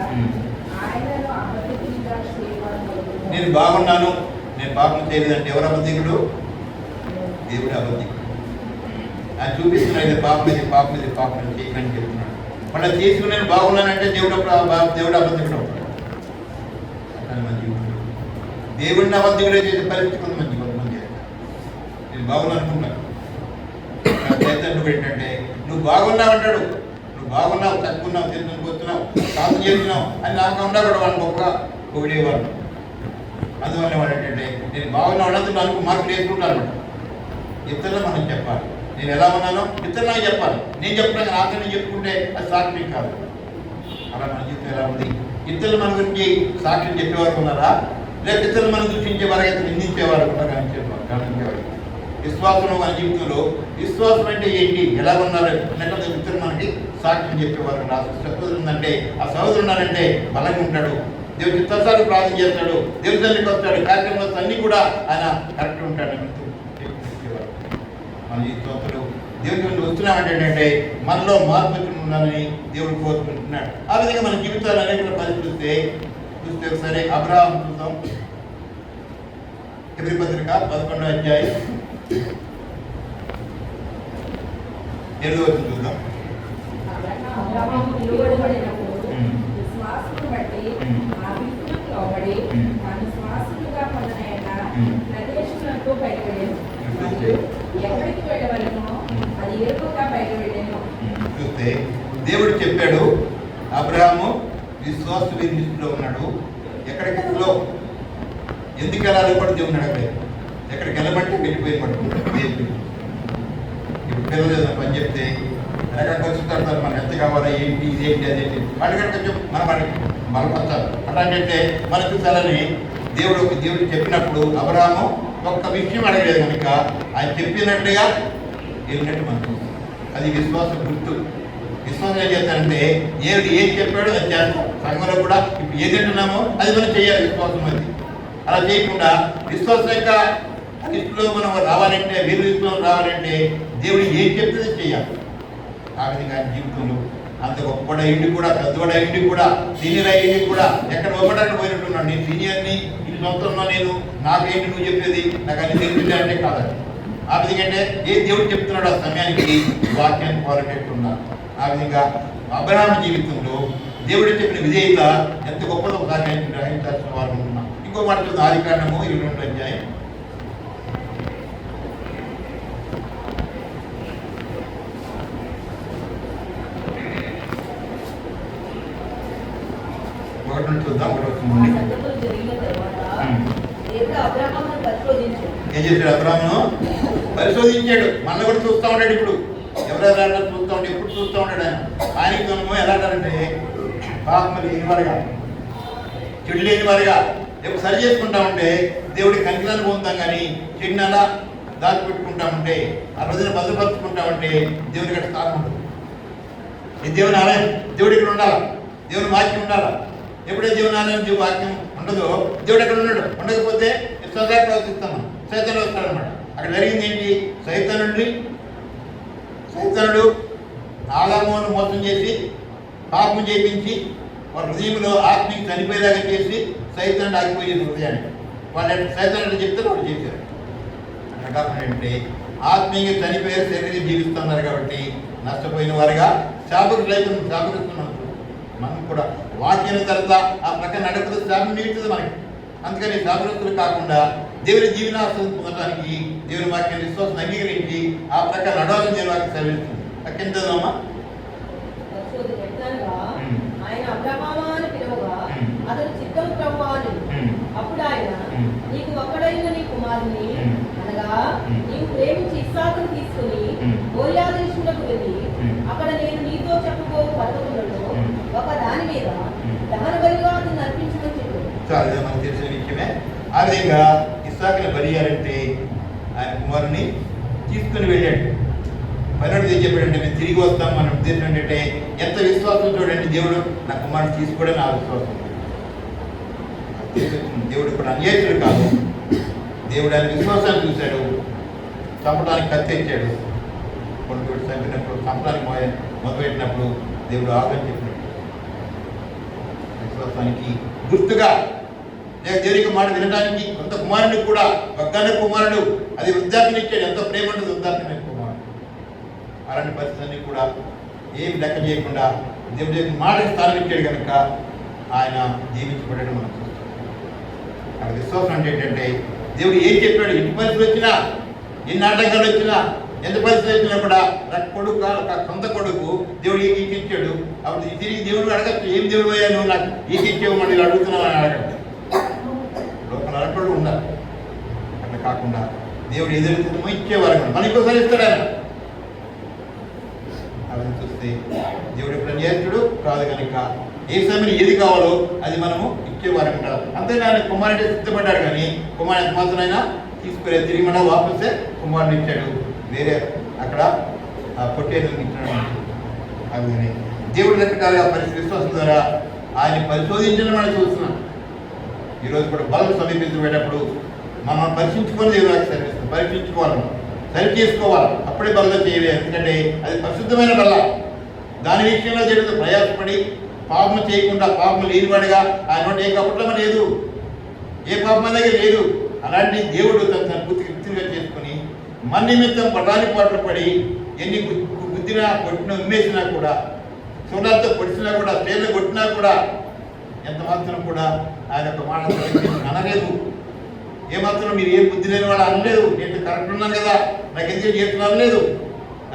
ఆయనను అబద్ధికునిగా చేయమని నేను బాగున్నాను, నేను పాపం చేయలేదంటే ఎవరు అబద్ధికుడు? దేవుడు అబద్ధికుడు. ఆయన చూపిస్తున్నాడు పాపం ఇది పాపం ఇది పాపం చేయమని చెప్తున్నాడు. మళ్ళీ తీసుకుని నేను బాగున్నానంటే దేవుడు అబద్ధికుడు అవుతాడు. దేవుడిని అబద్ధికుడే చేసే పరిస్థితి కొంతమంది నేను బాగున్నాను అనుకుంటాను. ఏంటంటే నువ్వు బాగున్నావు అంటాడు, నువ్వు బాగున్నావు, చదువుకున్నావు, తిరుగుతున్నా వస్తున్నావు, సాధన చేస్తున్నావు అని నాకు ఉన్నా కూడా వాళ్ళు గొప్పగా పొగిడేవాడు. అందువల్ల వాడు ఏంటంటే నేను బాగున్నావు అన్నది నాకు మార్కులు వేసుకుంటాను అనమాట. ఇతరులు మనం చెప్పాలి, నేను ఎలా ఉన్నానో ఇతరులు నాకు చెప్పాలి. నేను చెప్పడానికి నాతో నేను చెప్పుకుంటే అది సాక్షి కాదు. అలా మన జీవితం ఎలా ఉంది? ఇతరులు మన గురించి సాక్ష్యం చెప్పేవారు ఉన్నారా? లేదా ఇతరులు మనం దృష్టించే వారికి నిందించేవారు ఉన్నారా? గమనించేవారు. విశ్వాసంలో మన జీవితంలో విశ్వాసం అంటే ఏంటి, ఎలా ఉన్నారు అన్నట్టు ఇతరులు మనకి సాక్ష్యం చెప్పేవారు. నా సహోదరు ఉందంటే ఆ సహోదరు ఉన్నారంటే బలంగా ఉంటాడు, దేవుడి చిత్తసారి ప్రార్థన చేస్తాడు, దేవుడి తల్లికి వస్తాడు, కార్యక్రమంలో అన్నీ కూడా ఆయన కరెక్ట్ ఉంటాడు. మన జీవితంలో దేవుడి నుండి వస్తున్నామంటే ఏంటంటే మనలో మార్పు ఉండాలని దేవుడు కోరుకుంటున్నాడు. ఆ విధంగా మన జీవితాలు అనేక పరిస్థితి చూస్తే ఒకసారి అబ్రహాము చూద్దాం. హెబ్రీ పత్రిక 11వ అధ్యాయం 7వ వచనం చూద్దాం. అబ్రహాము నిలబడినప్పుడు విశ్వాసమును బట్టి ఆ విశ్వాసముకు లోబడి తాను విశ్వాసముగా పొందిన ప్రదేశములకు బయలువెళ్ళెను. ఎక్కడికి వెళ్ళవలెనో అది ఎరుకగా బయలువెళ్ళెను. చూస్తే దేవుడు చెప్పాడు అబ్రహాము విశ్వాస లిస్టులో ఉన్నాడు. ఎక్కడికి వెళ్ళలో ఎందుకు వెళ్ళాలి కూడా దేవుడు అడగలేదు. ఎక్కడికి వెళ్ళమంటే వెళ్ళిపోయి పడుకుంటాడు. ఇప్పుడు పిల్లలు పని చెప్తే ఎక్కడికి వచ్చి మనకు ఎంత కావాలా, ఏంటి, ఇదేంటి, అదేంటి వాటి కొంచెం మనం వాడికి బలపరచాలి. అలాంటి మన చూసాలని దేవుడు చెప్పినప్పుడు అబ్రహాము ఒక్క విషయం అడగలేదు కనుక ఆయన చెప్పినట్టుగా వెళ్ళినట్టు మనకు అది విశ్వాసం గుర్తు. విశ్వాసం ఏం చేస్తారంటే ఏం చెప్పాడో అది చేస్తాం. సంఘంలో కూడా ఇప్పుడు ఏది తింటున్నామో అది మనం చేయాలి. విశ్వాసం అది అలా చేయకుండా విశ్వాసం యొక్క లిస్టులో మనం రావాలంటే వీరు లిస్టులో రావాలంటే దేవుడు ఏం చెప్తే చేయాలి. ఆ విధంగా ఆయన జీవితంలో అంత గొప్పడ ఇంటి కూడా పెద్దవాడ ఇంటికి కూడా సీనియర్ అయ్యింటికి కూడా ఎక్కడ ఇవ్వడానికి పోయినట్టున్నాడు. నేను సీనియర్ని ఇది సొంతంలో నేను నాకేంటి నువ్వు చెప్పేది నాకు అన్ని తెలిసిందే అంటే కాదండి. ఆ విధంగా అంటే ఏ దేవుడు చెప్తున్నాడు ఆ సమయానికి వాక్యాన్ని ఫాలోటెట్ ఉన్నారు. ఆ విధంగా అబ్రహాము జీవితంలో దేవుడు చెప్పిన విధేయత ఎంత గొప్పదో ఒకసారి గ్రహించాల్సిన వారు ఉంటున్నాం. ఇంకో మాట చూద్దాం. ఆదికాండము 22వ అధ్యాయం 1 నుంచి చూద్దాం. 1 ఆ సంగతులు జరిగిన తర్వాత దేవుడు అబ్రహామును పరిశోధించాడు. ఏం చేశాడు? అబ్రహామును పరిశోధించాడు. మన కూడా చూస్తూ ఉంటాడు. ఇప్పుడు ఎవరెవరు చూస్తూ ఉంటాడు, ఎప్పుడు చూస్తూ ఉంటాడు. ఆయనకి ఎలా అంటారంటే పాపం లేని వారుగా, చెడు లేని వారుగా ఎప్పుడు సరి చేసుకుంటా ఉంటే దేవుడి కనికరాన్ని పొందుతాం. కానీ చెడుని అలా దాచిపెట్టుకుంటా ఉంటే, ఆ రోజున భద్రపరుచుకుంటా ఉంటే దేవుడి గట్ట స్థానం ఉండదు. ఈ దేవుని ఆలయం దేవుడు ఇక్కడ ఉండాలా, దేవుని వాక్యం ఉండాలా. ఎప్పుడైతే దేవుని ఆలయం దేవుని వాక్యం ఉండదో దేవుడు ఎక్కడ ఉన్నాడు. ఉండకపోతే సదా ప్రవర్తిస్తాం, సైతానుడు వస్తాడనమాట. అక్కడ జరిగింది ఏంటి? సైతానుడు ఆదామును మోసం చేసి పాపం చేయించి వాళ్ళ హృదయంలో ఆత్మీయ చనిపోయేలాగా చేసి సైతానుడు ఆగిపోయేది హృదయాన్ని. వాళ్ళు సైతానుడు చెప్తే వాళ్ళు చేశారు. అంటే ఆత్మీయంగా చనిపోయారు, శరీరం జీవిస్తున్నారు కాబట్టి నష్టపోయిన వారుగా శాపగ్రస్తున్నాం. మనం కూడా వాక్యం తర్వాత ఆ ప్రకారం నడపదు శాపం మిగులుతుంది మనకి. అందుకని శాపగ్రస్తులు కాకుండా దేవుని జీవనాశం పొందడానికి దేవుని వాక్యాన్ని విశ్వాసం అంగీకరించి ఆ ప్రకారం నడవాలని దేవుని వాక్యం సెలవిస్తుంది. అక్కిందమ్మా ఆయన అబ్రహామా అని పిలువగా అతడు చిత్తం ప్రభువా అని. అప్పుడు ఆయన నీకు ఒక్కడైన నీ కుమారుని అనగా నీవు ప్రేమించి ఇస్సాకును తీసుకుని మోరియా దేశమునకు వెళ్ళి అక్కడ నేను నీతో చెప్పుకో మీద దహన బలిగా అతన్ని అర్పించమని చెప్పాడు. చాలు, ఇది మనకు తెలిసిన విషయమే. ఆ విధంగా ఇస్సాకుని బలి చేయాలంటే ఆయన కుమారుని తీసుకుని వెళ్ళాడు. పన్నెండు చెప్పాడంటే మేము తిరిగి వస్తాం. మనం ఉద్దేశం ఏంటంటే ఎంత విశ్వాసం చూడండి, దేవుడు నా కుమారుని తీసుకోవడం ఆ విశ్వాసం. దేవుడు కూడా అన్యాయుడు కాదు. దేవుడు ఆయన విశ్వాసాన్ని చూశాడు. చంపడానికి కత్తెచ్చాడు. కొడుకు చంపినప్పుడు చంపడానికి మొదలుపెట్టినప్పుడు దేవుడు ఆగని చెప్పాడు. విశ్వాసానికి గుర్తుగా దేవునికి మాట వినడానికి కొంత కుమారుడికి కూడా ఒక్కనే కుమారుడు అది వృద్ధాప్యనిచ్చాడు. ఎంతో ప్రేమ ఉంటుంది వృద్ధాప్యమైన కుమారుడు. అలాంటి పరిస్థితులన్నీ కూడా ఏమి లెక్క చేయకుండా దేవుడి మాటకి స్థానం ఇచ్చాడు కనుక ఆయన జీవించబడడం మనం చూస్తాం. అక్కడ విశ్వాసం అంటే ఏంటంటే దేవుడు ఏం చెప్పాడు, ఎన్ని పరిస్థితులు వచ్చినా, ఎన్ని ఆటంకాలు వచ్చినా, ఎంత పరిస్థితి వచ్చినా కూడా నా కొడుకు సొంత కొడుకు దేవుడు ఈకిచ్చాడు. అప్పుడు తిరిగి దేవుడు అడగచ్చు, ఏం దేవుడు అయ్యా నువ్వు నాకు ఈకిచ్చావు మళ్ళీ అడుగుతున్నావు అని అడగచ్చు. లోపల అడగడు ఉండాలి. అట్లా కాకుండా దేవుడు ఎదురుతుందో ఇచ్చేవారు మన ఇంకోసారి ఇస్తాడు ఆయన. అవి చూస్తే దేవుడు ఎప్పుడు నేర్చుడు కాదు కనుక ఏ సమయంలో ఏది కావాలో అది మనము ఇచ్చేవారు అంటారు. అంతేనా కుమారుడు సిద్ధపడ్డాడు కానీ కుమారుడు మాత్రం అయినా తీసుకునే తిరిగి మన వాపసే కుమారుడు ఇచ్చాడు. వేరే అక్కడ పొట్టేలు ఇచ్చాడు. అందుకని దేవుడి రకరకాల పరిస్థితి విశ్వాసం ద్వారా ఆయన పరిశోధించడం మనం చూస్తున్నాం. ఈరోజు కూడా బలం సమీపించబడేటప్పుడు మనం పరీక్షించుకొని దేవుడికి సరిపిస్తాం. పరీక్షించుకోవాలి, సరి చేసుకోవాలి. అప్పుడే బలంగా చేయలేదు. ఎందుకంటే అది పరిశుద్ధమైన బల్ల. దాని విషయంలో జరుగుతూ ప్రయాసపడి పాపం చేయకుండా పాపం లేనివాడిగా ఆయన నోటి ఏ కపటం లేదు, ఏ పాపం దగ్గర లేదు. అలాంటి దేవుడు తన గుర్తిగా చేసుకుని మన నిమిత్తం పటానికి పాటలు పడి ఎన్ని గుద్దినా కొట్టినా ఉమ్మేసినా కూడా, చూడాలతో కొట్టినా కూడా, స్టేళ్ళు కొట్టినా కూడా ఎంత మాత్రం కూడా ఆయన యొక్క మాట అనలేదు. ఏమాత్రం మీరు ఏ బుద్ధి లేని వాడు అనలేదు. నేను కరెక్ట్ ఉన్నాను కదా, నాకు ఎందుకు చేస్తున్నాను లేదు.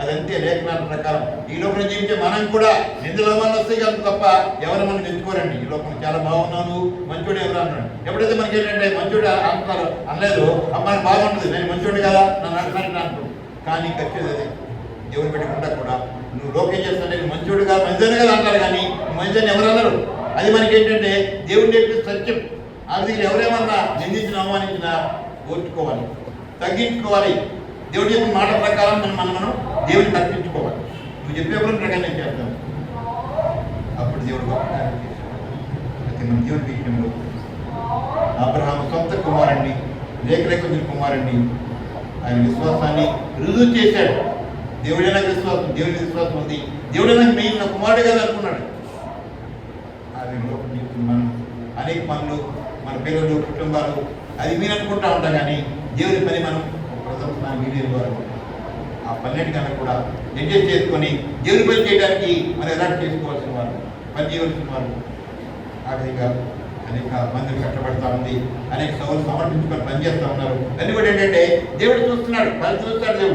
అదంతే లేఖనాల ప్రకారం. ఈ లోపల జీవించే మనం కూడా నిందలమాలు వస్తాయి కాదు తప్ప ఎవరు మనం ఎంచుకోరండి. ఈ లోపల చాలా బాగున్నాను, మంచోడు ఎవరు అన్నాడు. ఎప్పుడైతే మనకి ఏంటంటే మంచోడు అంటున్నారు అనలేదు, అమ్మాయి బాగుంటుంది, నేను మంచోడు కదా నన్ను అంటున్నాను అంటారు. కానీ ఖచ్చితంగా అదే దేవుని పెట్టకుండా కూడా నువ్వు లోకేం చేస్తాను, నేను మంచోడు కాదు మంచిదని కదా అంటారు. కానీ మంచిదని ఎవరు అన్నారు. అది మనకి ఏంటంటే దేవుడు నేర్పే సత్యం. ఆ విధంగా ఎవరేమన్నా నిందించినా అవమానించినా ఓర్చుకోవాలి, తగ్గించుకోవాలి. దేవుడి చెప్పిన మాట ప్రకారం మనం దేవుడిని తగ్గించుకోవాలి. నువ్వు చెప్పేప్పుడు ప్రకారం నేను చేస్తాను. అప్పుడు దేవుడు గొప్ప కార్యం చేశాడు. అయితే మన దేవుడి విషయంలో అబ్రహాము సొంత కుమారుణ్ణి, లేఖలేఖ కుమారుణ్ణి ఆయన విశ్వాసాన్ని రుజువు చేశాడు. దేవుడే నాకు విశ్వాసం, దేవుడి విశ్వాసం ఉంది, దేవుడే నాకు మెయిన్ నా కుమారుడు కదా అనుకున్నాడు. అది మనం అనేక పనులు, మన పిల్లలు, కుటుంబాలు అది మీరు అనుకుంటా ఉంటాం. కానీ దేవుని పని మనం ప్రథమ వీడియో ద్వారా ఆ పన్నెండుకన్నా కూడా అడ్జస్ట్ చేసుకొని దేవుని పని చేయడానికి మనం ఎలాంటి చేసుకోవాల్సిన వారు, పని చేయవలసిన వారు. ఆ విధంగా అనేక మందిని కష్టపడతా ఉంది, అనేక సవాళ్ళు సమర్పించుకొని పనిచేస్తూ ఉన్నారు. అన్ని కూడా ఏంటంటే దేవుడు చూస్తున్నాడు, పని చూస్తాడు.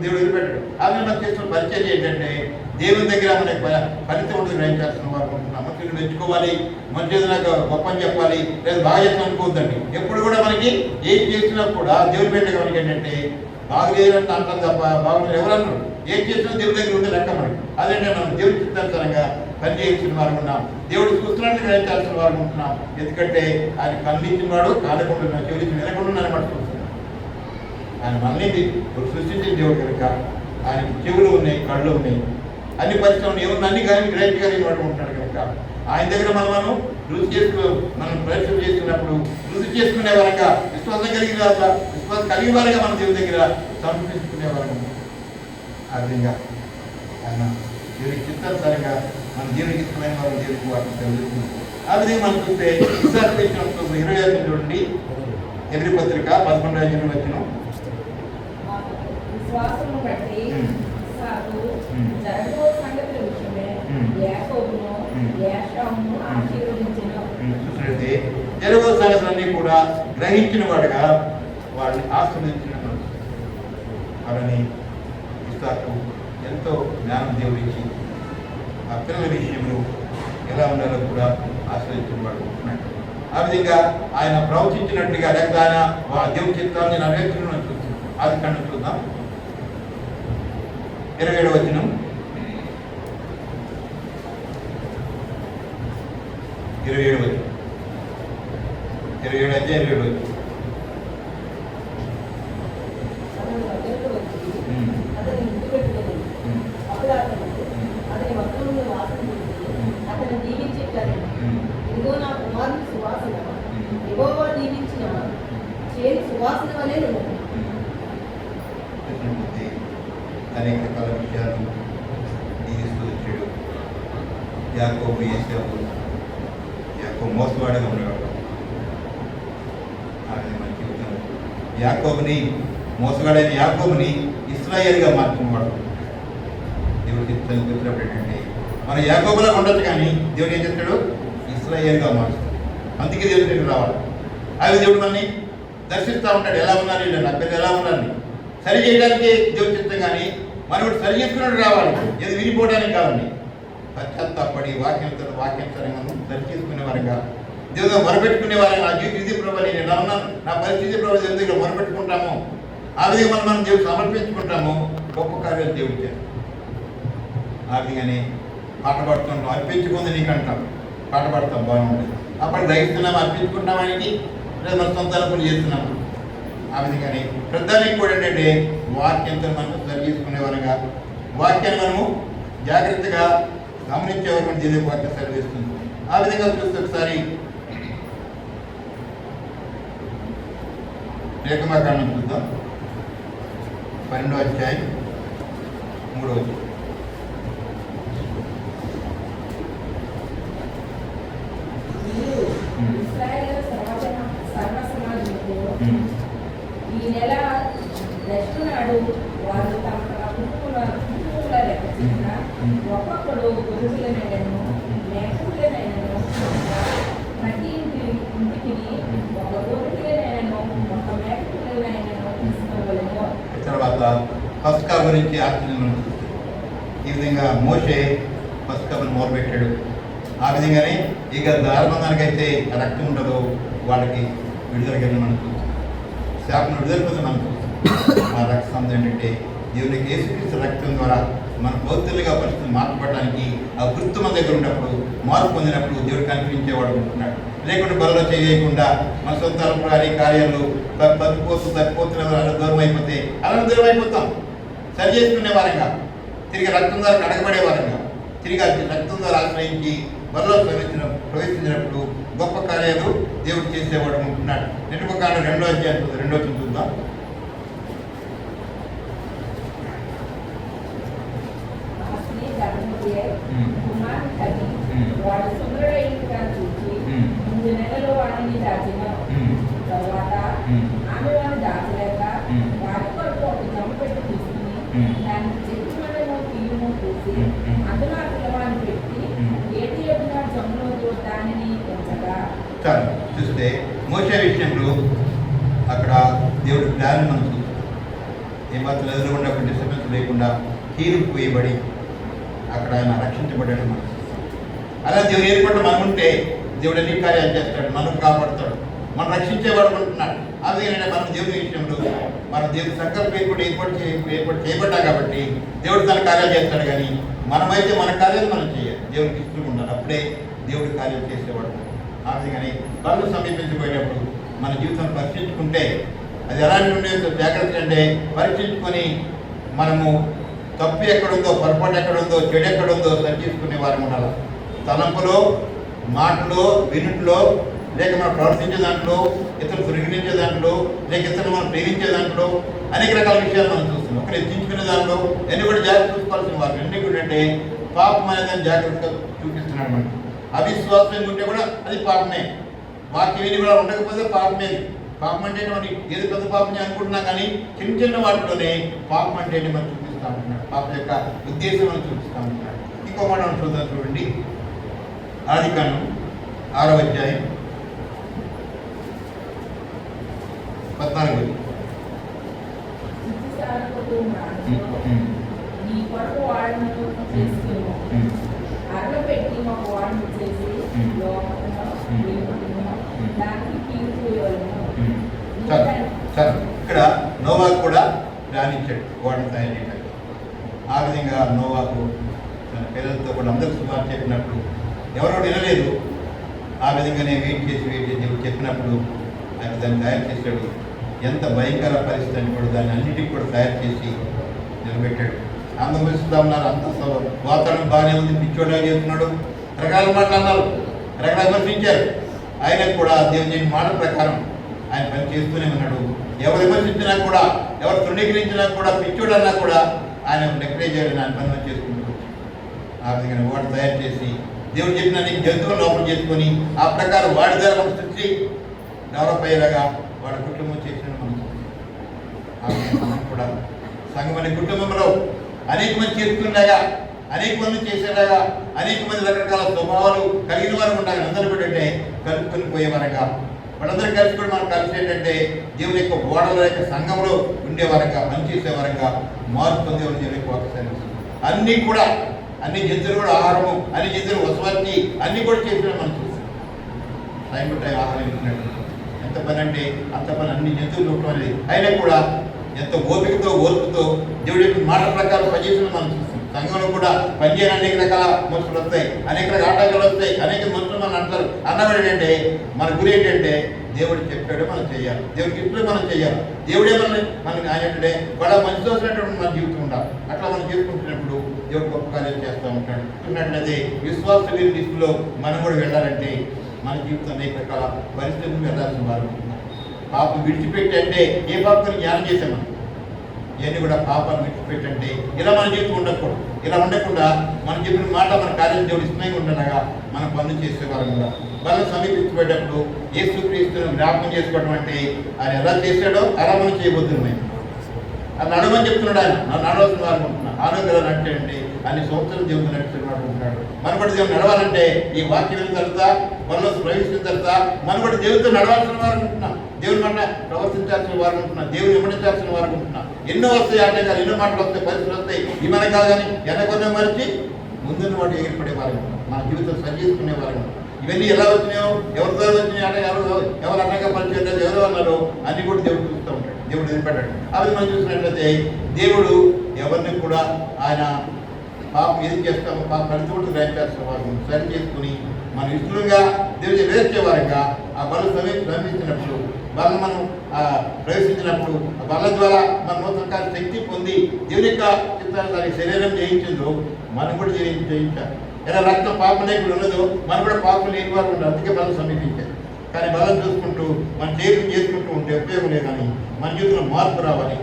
దేవుడు వదిలిపెట్టాడు. ఆమె మనం చేస్తున్న పరిచయం ఏంటంటే దేవుని దగ్గర మనకి ఫలితం ఉంటుంది గ్రహించాల్సిన వారు. మంచిని మెచ్చుకోవాలి, మంచి నాకు గొప్ప అని చెప్పాలి, లేదా బాగా చేస్తాను అనుకోవద్దండి. ఎప్పుడు కూడా మనకి ఏం చేసినా కూడా దేవుని పెట్టే మనకి ఏంటంటే బాగలేదంటే అంటాం తప్ప బాగులేదు ఎవరన్నారు. ఏం చేసినా దేవుడి దగ్గర ఉండే లెక్క మనకి. అదేంటే మనం దేవుడి చిత్తానుసారంగా పనిచేయాల్సిన వారు ఉన్నాం, దేవుడు చూస్తున్నట్టు గ్రహించాల్సిన వారు ఉంటున్నాం. ఎందుకంటే ఆయన కనిపించిన వాడు కాలకుండా చెవికి వినకుండా అనమాట చూస్తున్నాడు. ఆయన మనల్ని సృష్టించిన దేవుడు కనుక ఆయనకి చెవులు ఉన్నాయి, కళ్ళు ఉన్నాయి, అన్ని పరిశ్రమలు ఏమన్నా అన్ని కానీ గ్రహించి కలిగిన వాడు ఉంటున్నాడు కనుక ఆయన దగ్గర మనం రుచి మనం ప్రయత్నం చేసుకున్నప్పుడు రుచి చేసుకునే వారంగా, విశ్వాసం కలిగిన విశ్వాసం కలిగిన వారుగా మన దేవుని దగ్గర సమర్పించుకునే వారు. ఆ విధంగా ఆయన దేవునికి చిత్తానుసారంగా మన దేవునికి ఇష్టమైన వారు దేవునికి వాటిని తెలుస్తున్నాం. ఆ విధంగా మనం చూస్తే విశ్వాసం ఇచ్చినప్పుడు 25 చూడండి, ఎబ్రీ పత్రిక 11 వచ్చిన విశ్వాసము బట్టి జరగబో సంగతుల విషయమే యాకోబును ఏశావును ఆశీర్వదించెను. చూసినట్లయితే జరగబో సంగతులన్నీ కూడా గ్రహించిన వాడుగా వాడిని ఆశీర్వదించినట్టు వారిని ఇస్సాకు ఎంతో జ్ఞానం దేవుడిచ్చి ఆ పిల్లల విషయంలో ఎలా ఉండాలో కూడా ఆశ్రయించిన వాడు ఉంటున్నాడు. ఆ విధంగా ఆయన ప్రవచించినట్టుగా లేకపోతే ఆయన దేవుడి చిత్తాన్ని నెరవేర్చడం చూస్తున్నాం. అది కన్నా చూద్దాం. 27వ వచనం. 27 వచ్చి 27 అధ్యాయం 27 వచ్చి అతని దగ్గరకు వచ్చి అతని ఇంటి పెట్టుకుని అప్పుడు అతని వస్త్రములను వాసన చూసి అతను దీవించేట్లని ఇదిగో నా కుమారుని సువాసన యెహోవా దీవించిన చేతి సువాసన వలె ఉన్నది. అనేక రకాల విషయాలు దీవిస్తూ వచ్చాడు. యాకోబు ఏసావు మోసవాడిగా ఉండేవాడు. ఆయన మన జీవితంలో యాకోబుని మోసగాడైన యాకోబుని ఇశ్రాయేలుగా మార్చినవాడు. దేవుడు చెప్పినప్పుడు ఏంటంటే మనం యాకోబులా ఉండొచ్చు, కానీ దేవుడు ఏం చెప్తాడు? ఇశ్రాయేలుగా మార్చుతాడు. అందుకే దేవుడి దగ్గర రావాలి. అవి దేవుడు మనని దర్శిస్తూ ఉంటాడు. ఎలా ఉన్నారు వీళ్ళు, నా పిల్లలు ఎలా ఉన్నారని సరి చేయడానికి దేవుడు చెప్తాం, కానీ మనం సరి చేసుకున్నట్టు రావాలి. ఏది వినిపోవడానికి కాదండి. పశ్చాత్తాపడి వాక్యానుసారంగా సరి చేసుకునే వారంగా దేవుడు మొరపెట్టుకునే వారంగా నా జీవితం ఇది ప్రభావ, నేను ఎలా ఉన్నాను, నా పరిస్థితి ప్రభావ దేవుడి దగ్గర మొరపెట్టుకుంటాము. ఆ విధంగా మనం దేవుడు సమర్పించుకుంటాము. గొప్ప కార్యాలు దేవుడు చేస్తాం. ఆ విధంగానే పాట పాడుతుంటాం. అర్పించుకుంది నీకు అంటాం, పాట పాడతాం, బాగుంటుంది. అప్పుడు గ్రహిస్తున్నాము, అర్పించుకుంటాం ఆయనకి, లేదా మన సొంత అనుకుని చేస్తున్నాము. ఆ విధంగానే ప్రధానికి కూడా ఏంటంటే వాక్యంతో మనం సరి చేసుకునేవారుగా, వాక్యాన్ని మనము జాగ్రత్తగా గమనించేవారు మన జీవిత వాక్యం సరిచేస్తుంది. ఆ విధంగా చూస్తే ఒకసారి రేఖమాకాండం చూద్దాం. 12వ అధ్యాయం 3వ వచనం. ఇశ్రాయేలు సర్వ సమాజంలో ఈ నెల నెక్స్ట్ నాడు వాళ్ళు తమ కుటుంబుల లెక్క చిన్న ఒక్కొక్కడు గొర్రెలనైనను మేకలనైనను ప్రతి ఇంటికి ఒక గొర్రెలనైనను ఒక మేకలనైనను తీసుకోవలేము. తర్వాత పస్కా గురించి ఆచరణ. ఈ విధంగా మోషే పస్కాను మొదలుపెట్టాడు. ఆ విధంగానే ఇక దారుణానికైతే రక్తం ఉండదో వాళ్ళకి విడుదల కలిగి మనం చూస్తాం. శాపను విడుదల కోసం మనం చూస్తాం. ఆ రక్తం ఏంటంటే దేవునికి యేసుక్రీస్తు రక్తం ద్వారా మన బౌద్ధులుగా పరిస్థితి మార్చబడడానికి ఆ గుర్తు మన దగ్గర ఉన్నప్పుడు, మార్పు పొందినప్పుడు దేవుడు కనిపించేవాడు ఉంటున్నాడు. లేకుంటే బలలో చేయకుండా మన సొంత కార్యాలు తప్పిపోతున్న దూరం అయిపోతే అలా దూరం అయిపోతాం. సరి చేసుకునే వారంగా, తిరిగి రక్తం ద్వారా కడగబడే వారంగా, తిరిగి రక్తం ద్వారా ఆశ్రయించి బలలో ప్రవేశించినప్పుడు గొప్ప కార్యాలు దేవుడు చేసేవాడు ఉంటున్నాడు. నిర్మకాండం 2వ అధ్యాయం 2వ వచనం చూద్దాం. వాడు సుందరుడైన చూసి 3 నెలలు వాడిని దాచిన తర్వాత ఆమె వాడిని దాచలేక వాడి కొరకు ఒక జమ పెట్టి తీసుకుని దానికి చెట్టు మనము తీయము పూసి అందులో ఆ పిల్లవాడిని పెట్టి ఏటి ఎదున జమ్ములో దానిని పెంచగా. చూస్తే మోషే విషయంలో అక్కడ దేవుడు ప్లాన్ మనం చూస్తాం. ఏమాత్రం ఎదురుకుండా డిస్టర్బెన్స్ లేకుండా తీర్పు వేయబడి అక్కడ ఆయన రక్షించబడ్డాడు. మనం అలా దేవుడు ఏర్పడ్డ మనం ఉంటే దేవుడు అన్ని కార్యాలు చేస్తాడు, మనం కాపాడుతాడు, మనం రక్షించేవాడు ఉంటున్నాడు. అదే మనం దేవుని విషయంలో మనం దేవుడి సంకల్పం ఏర్పాటు చేయబడ్డా కాబట్టి దేవుడు తన కార్యాలు చేస్తాడు. కానీ మనమైతే మన కార్యాలు మనం చేయాలి, దేవుడికి ఇష్టం ఉండాలి. అప్పుడే దేవుడి కార్యాలు చేసేవాడు. ఆ విధంగానే వాళ్ళు సమీపించిపోయేటప్పుడు మన జీవితాన్ని పరీక్షించుకుంటే అది ఎలాంటి ఉండేదో జాగ్రత్త అంటే పరీక్షించుకొని మనము తప్పు ఎక్కడుందో, పొరపాటు ఎక్కడుందో, చెడు ఎక్కడుందో సరి చేసుకునే వారు ఉండాలి. తలంపులో, మాటలో, వినుట్లో, లేక మనం ప్రవర్తించే దాంట్లో, ఇతరులు పరిగణించే దాంట్లో, లేక ఇతరులు మనం ప్రేమించే దాంట్లో అనేక రకాల విషయాలు మనం చూస్తున్నాం. ఒకరు ఎత్తించుకునే దాంట్లో ఎన్ని కూడా జాగ్రత్త చూసుకోవాల్సిన వారు. ఎన్ని కూడా అంటే పాపం అనేదాన్ని జాగ్రత్తగా చూపిస్తున్నాడు మనకి. అవిశ్వాసం ఉంటే కూడా అది పాపమే. వాక్యం ఏది కూడా ఉండకపోతే పాపమే. పాపం అంటే ఏదో పెద్ద పాపం అనుకుంటున్నా, కానీ చిన్న చిన్న వాటిలోనే పాపం అంటే మనం చూపిస్తూ ఉంటున్నాడు. పాపం యొక్క ఉద్దేశం మనం చూపిస్తూ ఉంటున్నాడు. ఇంకో మాట మనం చూద్దాం, చూడండి. ఆదికాండం 6వ అధ్యాయం 14. నీ కొరకు వాడిని చేసుకుని అరగపెట్టి ఒక వాడిని చేసి దానికి తీర్పు ఇక్కడ నోవాకు కూడా ధ్యానించాడు వాడిని తయారు చేయడానికి. ఆ విధంగా నోవాకు తన పిల్లలతో కూడా అందరూ సుమారు చెప్పినప్పుడు ఎవరో వినలేదు. ఆ విధంగానే వెయిట్ చేసి దేవుడు చెప్పినప్పుడు ఆయన దాన్ని తయారు చేశాడు. ఎంత భయంకర పరిస్థితి అని కూడా దాన్ని అన్నిటికీ కూడా తయారు చేసి నిలబెట్టాడు. ఆంధ్రప్రదేశ్లో ఉన్నారు, అంత వాతావరణం బాగానే ఉంది, పిచ్చోడా చేస్తున్నాడు, రకరకాల మాటలు అన్నారు, రకరకాల విమర్శించారు. ఆయనకు కూడా దేవుని మాట ప్రకారం ఆయన పని చేస్తూనే ఉన్నాడు. ఎవరు విమర్శించినా కూడా, ఎవరు తృణీకరించినా కూడా, పిచ్చోడన్నా కూడా ఆయన నెగ్లెక్ట్ చేయాలని ఆయన పని చేసుకుంటూ ఆ విధంగా వాడు తయారు చేసి దేవుడు చెప్పిన నీకు జంతువులు లోపల చేసుకొని ఆ ప్రకారం వాడి ద్వారా మన సృష్టి డెవలప్ అయ్యేలాగా వాడి కుటుంబం చేసిన మనం కూడా సంఘం అనే కుటుంబంలో అనేక మంది చేసుకునేలాగా, అనేక మంది చేసేలాగా, అనేక మంది రకరకాల స్వభావాలు కలిగిన వారు ఉండాలి. అందరూ కూడా అంటే కలుపుకొని పోయేవారుగా, వాళ్ళందరూ కలిసి కూడా మనం కలిసి ఏంటంటే దేవుని యొక్క ఓడల యొక్క సంఘంలో ఉండేవారంగా, పనిచేసేవారంగా, మార్పు పొందేవారు దేవుని యొక్క ఒకసారి అన్నీ కూడా, అన్ని జంతువులు కూడా ఆహారము, అన్ని జంతువులు వసవర్తి అన్నీ కూడా చేసిన మనం చూస్తాం. టైం టు టైం ఆహారం ఇచ్చినట్టు ఎంత పని అంటే అంత పని అన్ని జంతువులు ఉండటం అనేది. అయినా కూడా ఎంతో ఓపికతో ఓర్పుతో దేవుడి యొక్క మాట ప్రకారం పనిచేసిన మనం చూస్తాం. సంఘంలో కూడా పనిచేయని అనేక రకాల మనుషులు వస్తాయి, అనేక రకాల ఆటంకాలు వస్తాయి, అనేక మనుషులు మనం అంటారు. అన్నవాడు ఏంటంటే మన గురి ఏంటంటే దేవుడు చెప్పాడు మనం చేయాలి, దేవుడికి ఇప్పుడు మనం చేయాలి. దేవుడే మనకి ఆయన ఏంటంటే కూడా మంచి వచ్చినటువంటి మన జీవితం ఉండాలి. అట్లా మనం చేసుకుంటున్నప్పుడు దేవుడు గొప్ప కార్యాలు చేస్తూ ఉంటాడు. చూసినట్లయితే విశ్వాస లిస్టులో మనం కూడా వెళ్ళాలంటే మన జీవితం అనేక రకాల పరిస్థితులు వెళ్ళాల్సిన వారు. పాపం విడిచిపెట్టి అంటే ఏ పాపని జ్ఞానం చేసాం ఇవన్నీ కూడా పాపాన్ని విడిచిపెట్టంటే ఇలా మన జీవితం ఉండకూడదు. ఇలా ఉండకుండా మనం చెప్పిన మాట మన కార్యం దేవుడు ఇష్టంగా ఉండగా మనం పనులు చేసేవారు కూడా. వాళ్ళని సమీపించబడ్డప్పుడు యేసుక్రీస్తును జ్ఞాపకం చేసుకోవడం అంటే ఆయన ఎలా చేశాడో అలా మనం చేయబోతున్నాయి. అది నడవని చెప్తున్నాడు ఆయన. నడవలసిన వారు అనుకుంటున్నాను. ఆరోగ్యాలు అంటే అన్ని సంవత్సరాలు దేవుడు నడుస్తున్నాడు అనుకుంటున్నాడు. మనం కూడా దేవుడు నడవాలంటే ఈ వాక్యం తర్వాత మనలో ప్రవేశించిన తర్వాత మనం కూడా దేవుడితో నడవాల్సిన వారు అనుకుంటున్నాం. దేవుని మాట ప్రవర్తించాల్సిన వారు అనుకుంటున్నాం. దేవుని విమర్శించాల్సిన వారు అనుకుంటున్నాం. ఎన్నో వస్తాయి ఆటంకాలు, ఎన్నో మాటలు వస్తాయి, పరిస్థితులు వస్తాయి. ఈ మన కాదు కానీ వెనకొన్న మరిచి ముందున్న వాటి ఎగిరిపడేవారు, మన జీవితం సరిచేసుకునేవారు. ఇవన్నీ ఎలా వచ్చినాయో, ఎవరి ద్వారా వచ్చినాయి అంటే ఎవరు అన్నగా పరిచయం ఎవరు అన్నారో అన్ని కూడా దేవుడు చూస్తూ ఉంటాడు. దేవుడు ఎదిరిపడ్డాడు. అవి మనం చూసినట్లయితే దేవుడు ఎవరిని కూడా ఆయన పాపం ఏది చేస్తామో ఫలితం గ్రహించాల్సిన వారు సరి చేసుకుని మన ఇష్టంగా దేవుడి వేర్చేవారుగా ఆ బలం శ్రమించినప్పుడు వాళ్ళని మనం ప్రవేశించినప్పుడు వాళ్ళ ద్వారా మన నూతన శక్తి పొంది దేవుని యొక్క చిత్తాన్ని దానికి శరీరం జయించిందో మనం కూడా జయించాలి. ఎలా రక్తం పాపం లేకుండా ఉన్నదో మనం కూడా పాపం లేని వారు ఉండదు. అందుకే బలం సమీపించారు. కానీ బలం చూసుకుంటూ మన జీవితం చేసుకుంటూ ఉంటే ఉపయోగం లేదు. కానీ మన జీవితంలో మార్పు రావాలి.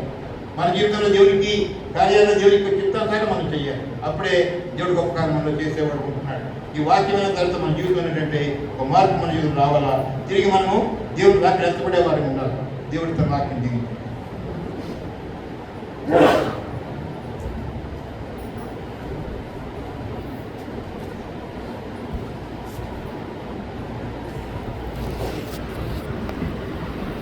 మన జీవితంలో దేవునికి కార్యాలను దేవునికి చిత్తానుసారం మనం చెయ్యాలి. అప్పుడే దేవుడు గొప్ప కార్యంలో చేసేవాడు అనుకుంటున్నాడు. ఈ వాక్యమైన తర్వాత మన జీవితం ఏంటంటే ఒక మార్పు మన జీవితం రావాలా, తిరిగి మనము దేవుడు వాక్యం ఎంతపడే వారికి ఉండాలి. దేవుడి తన వాక్యం దిగి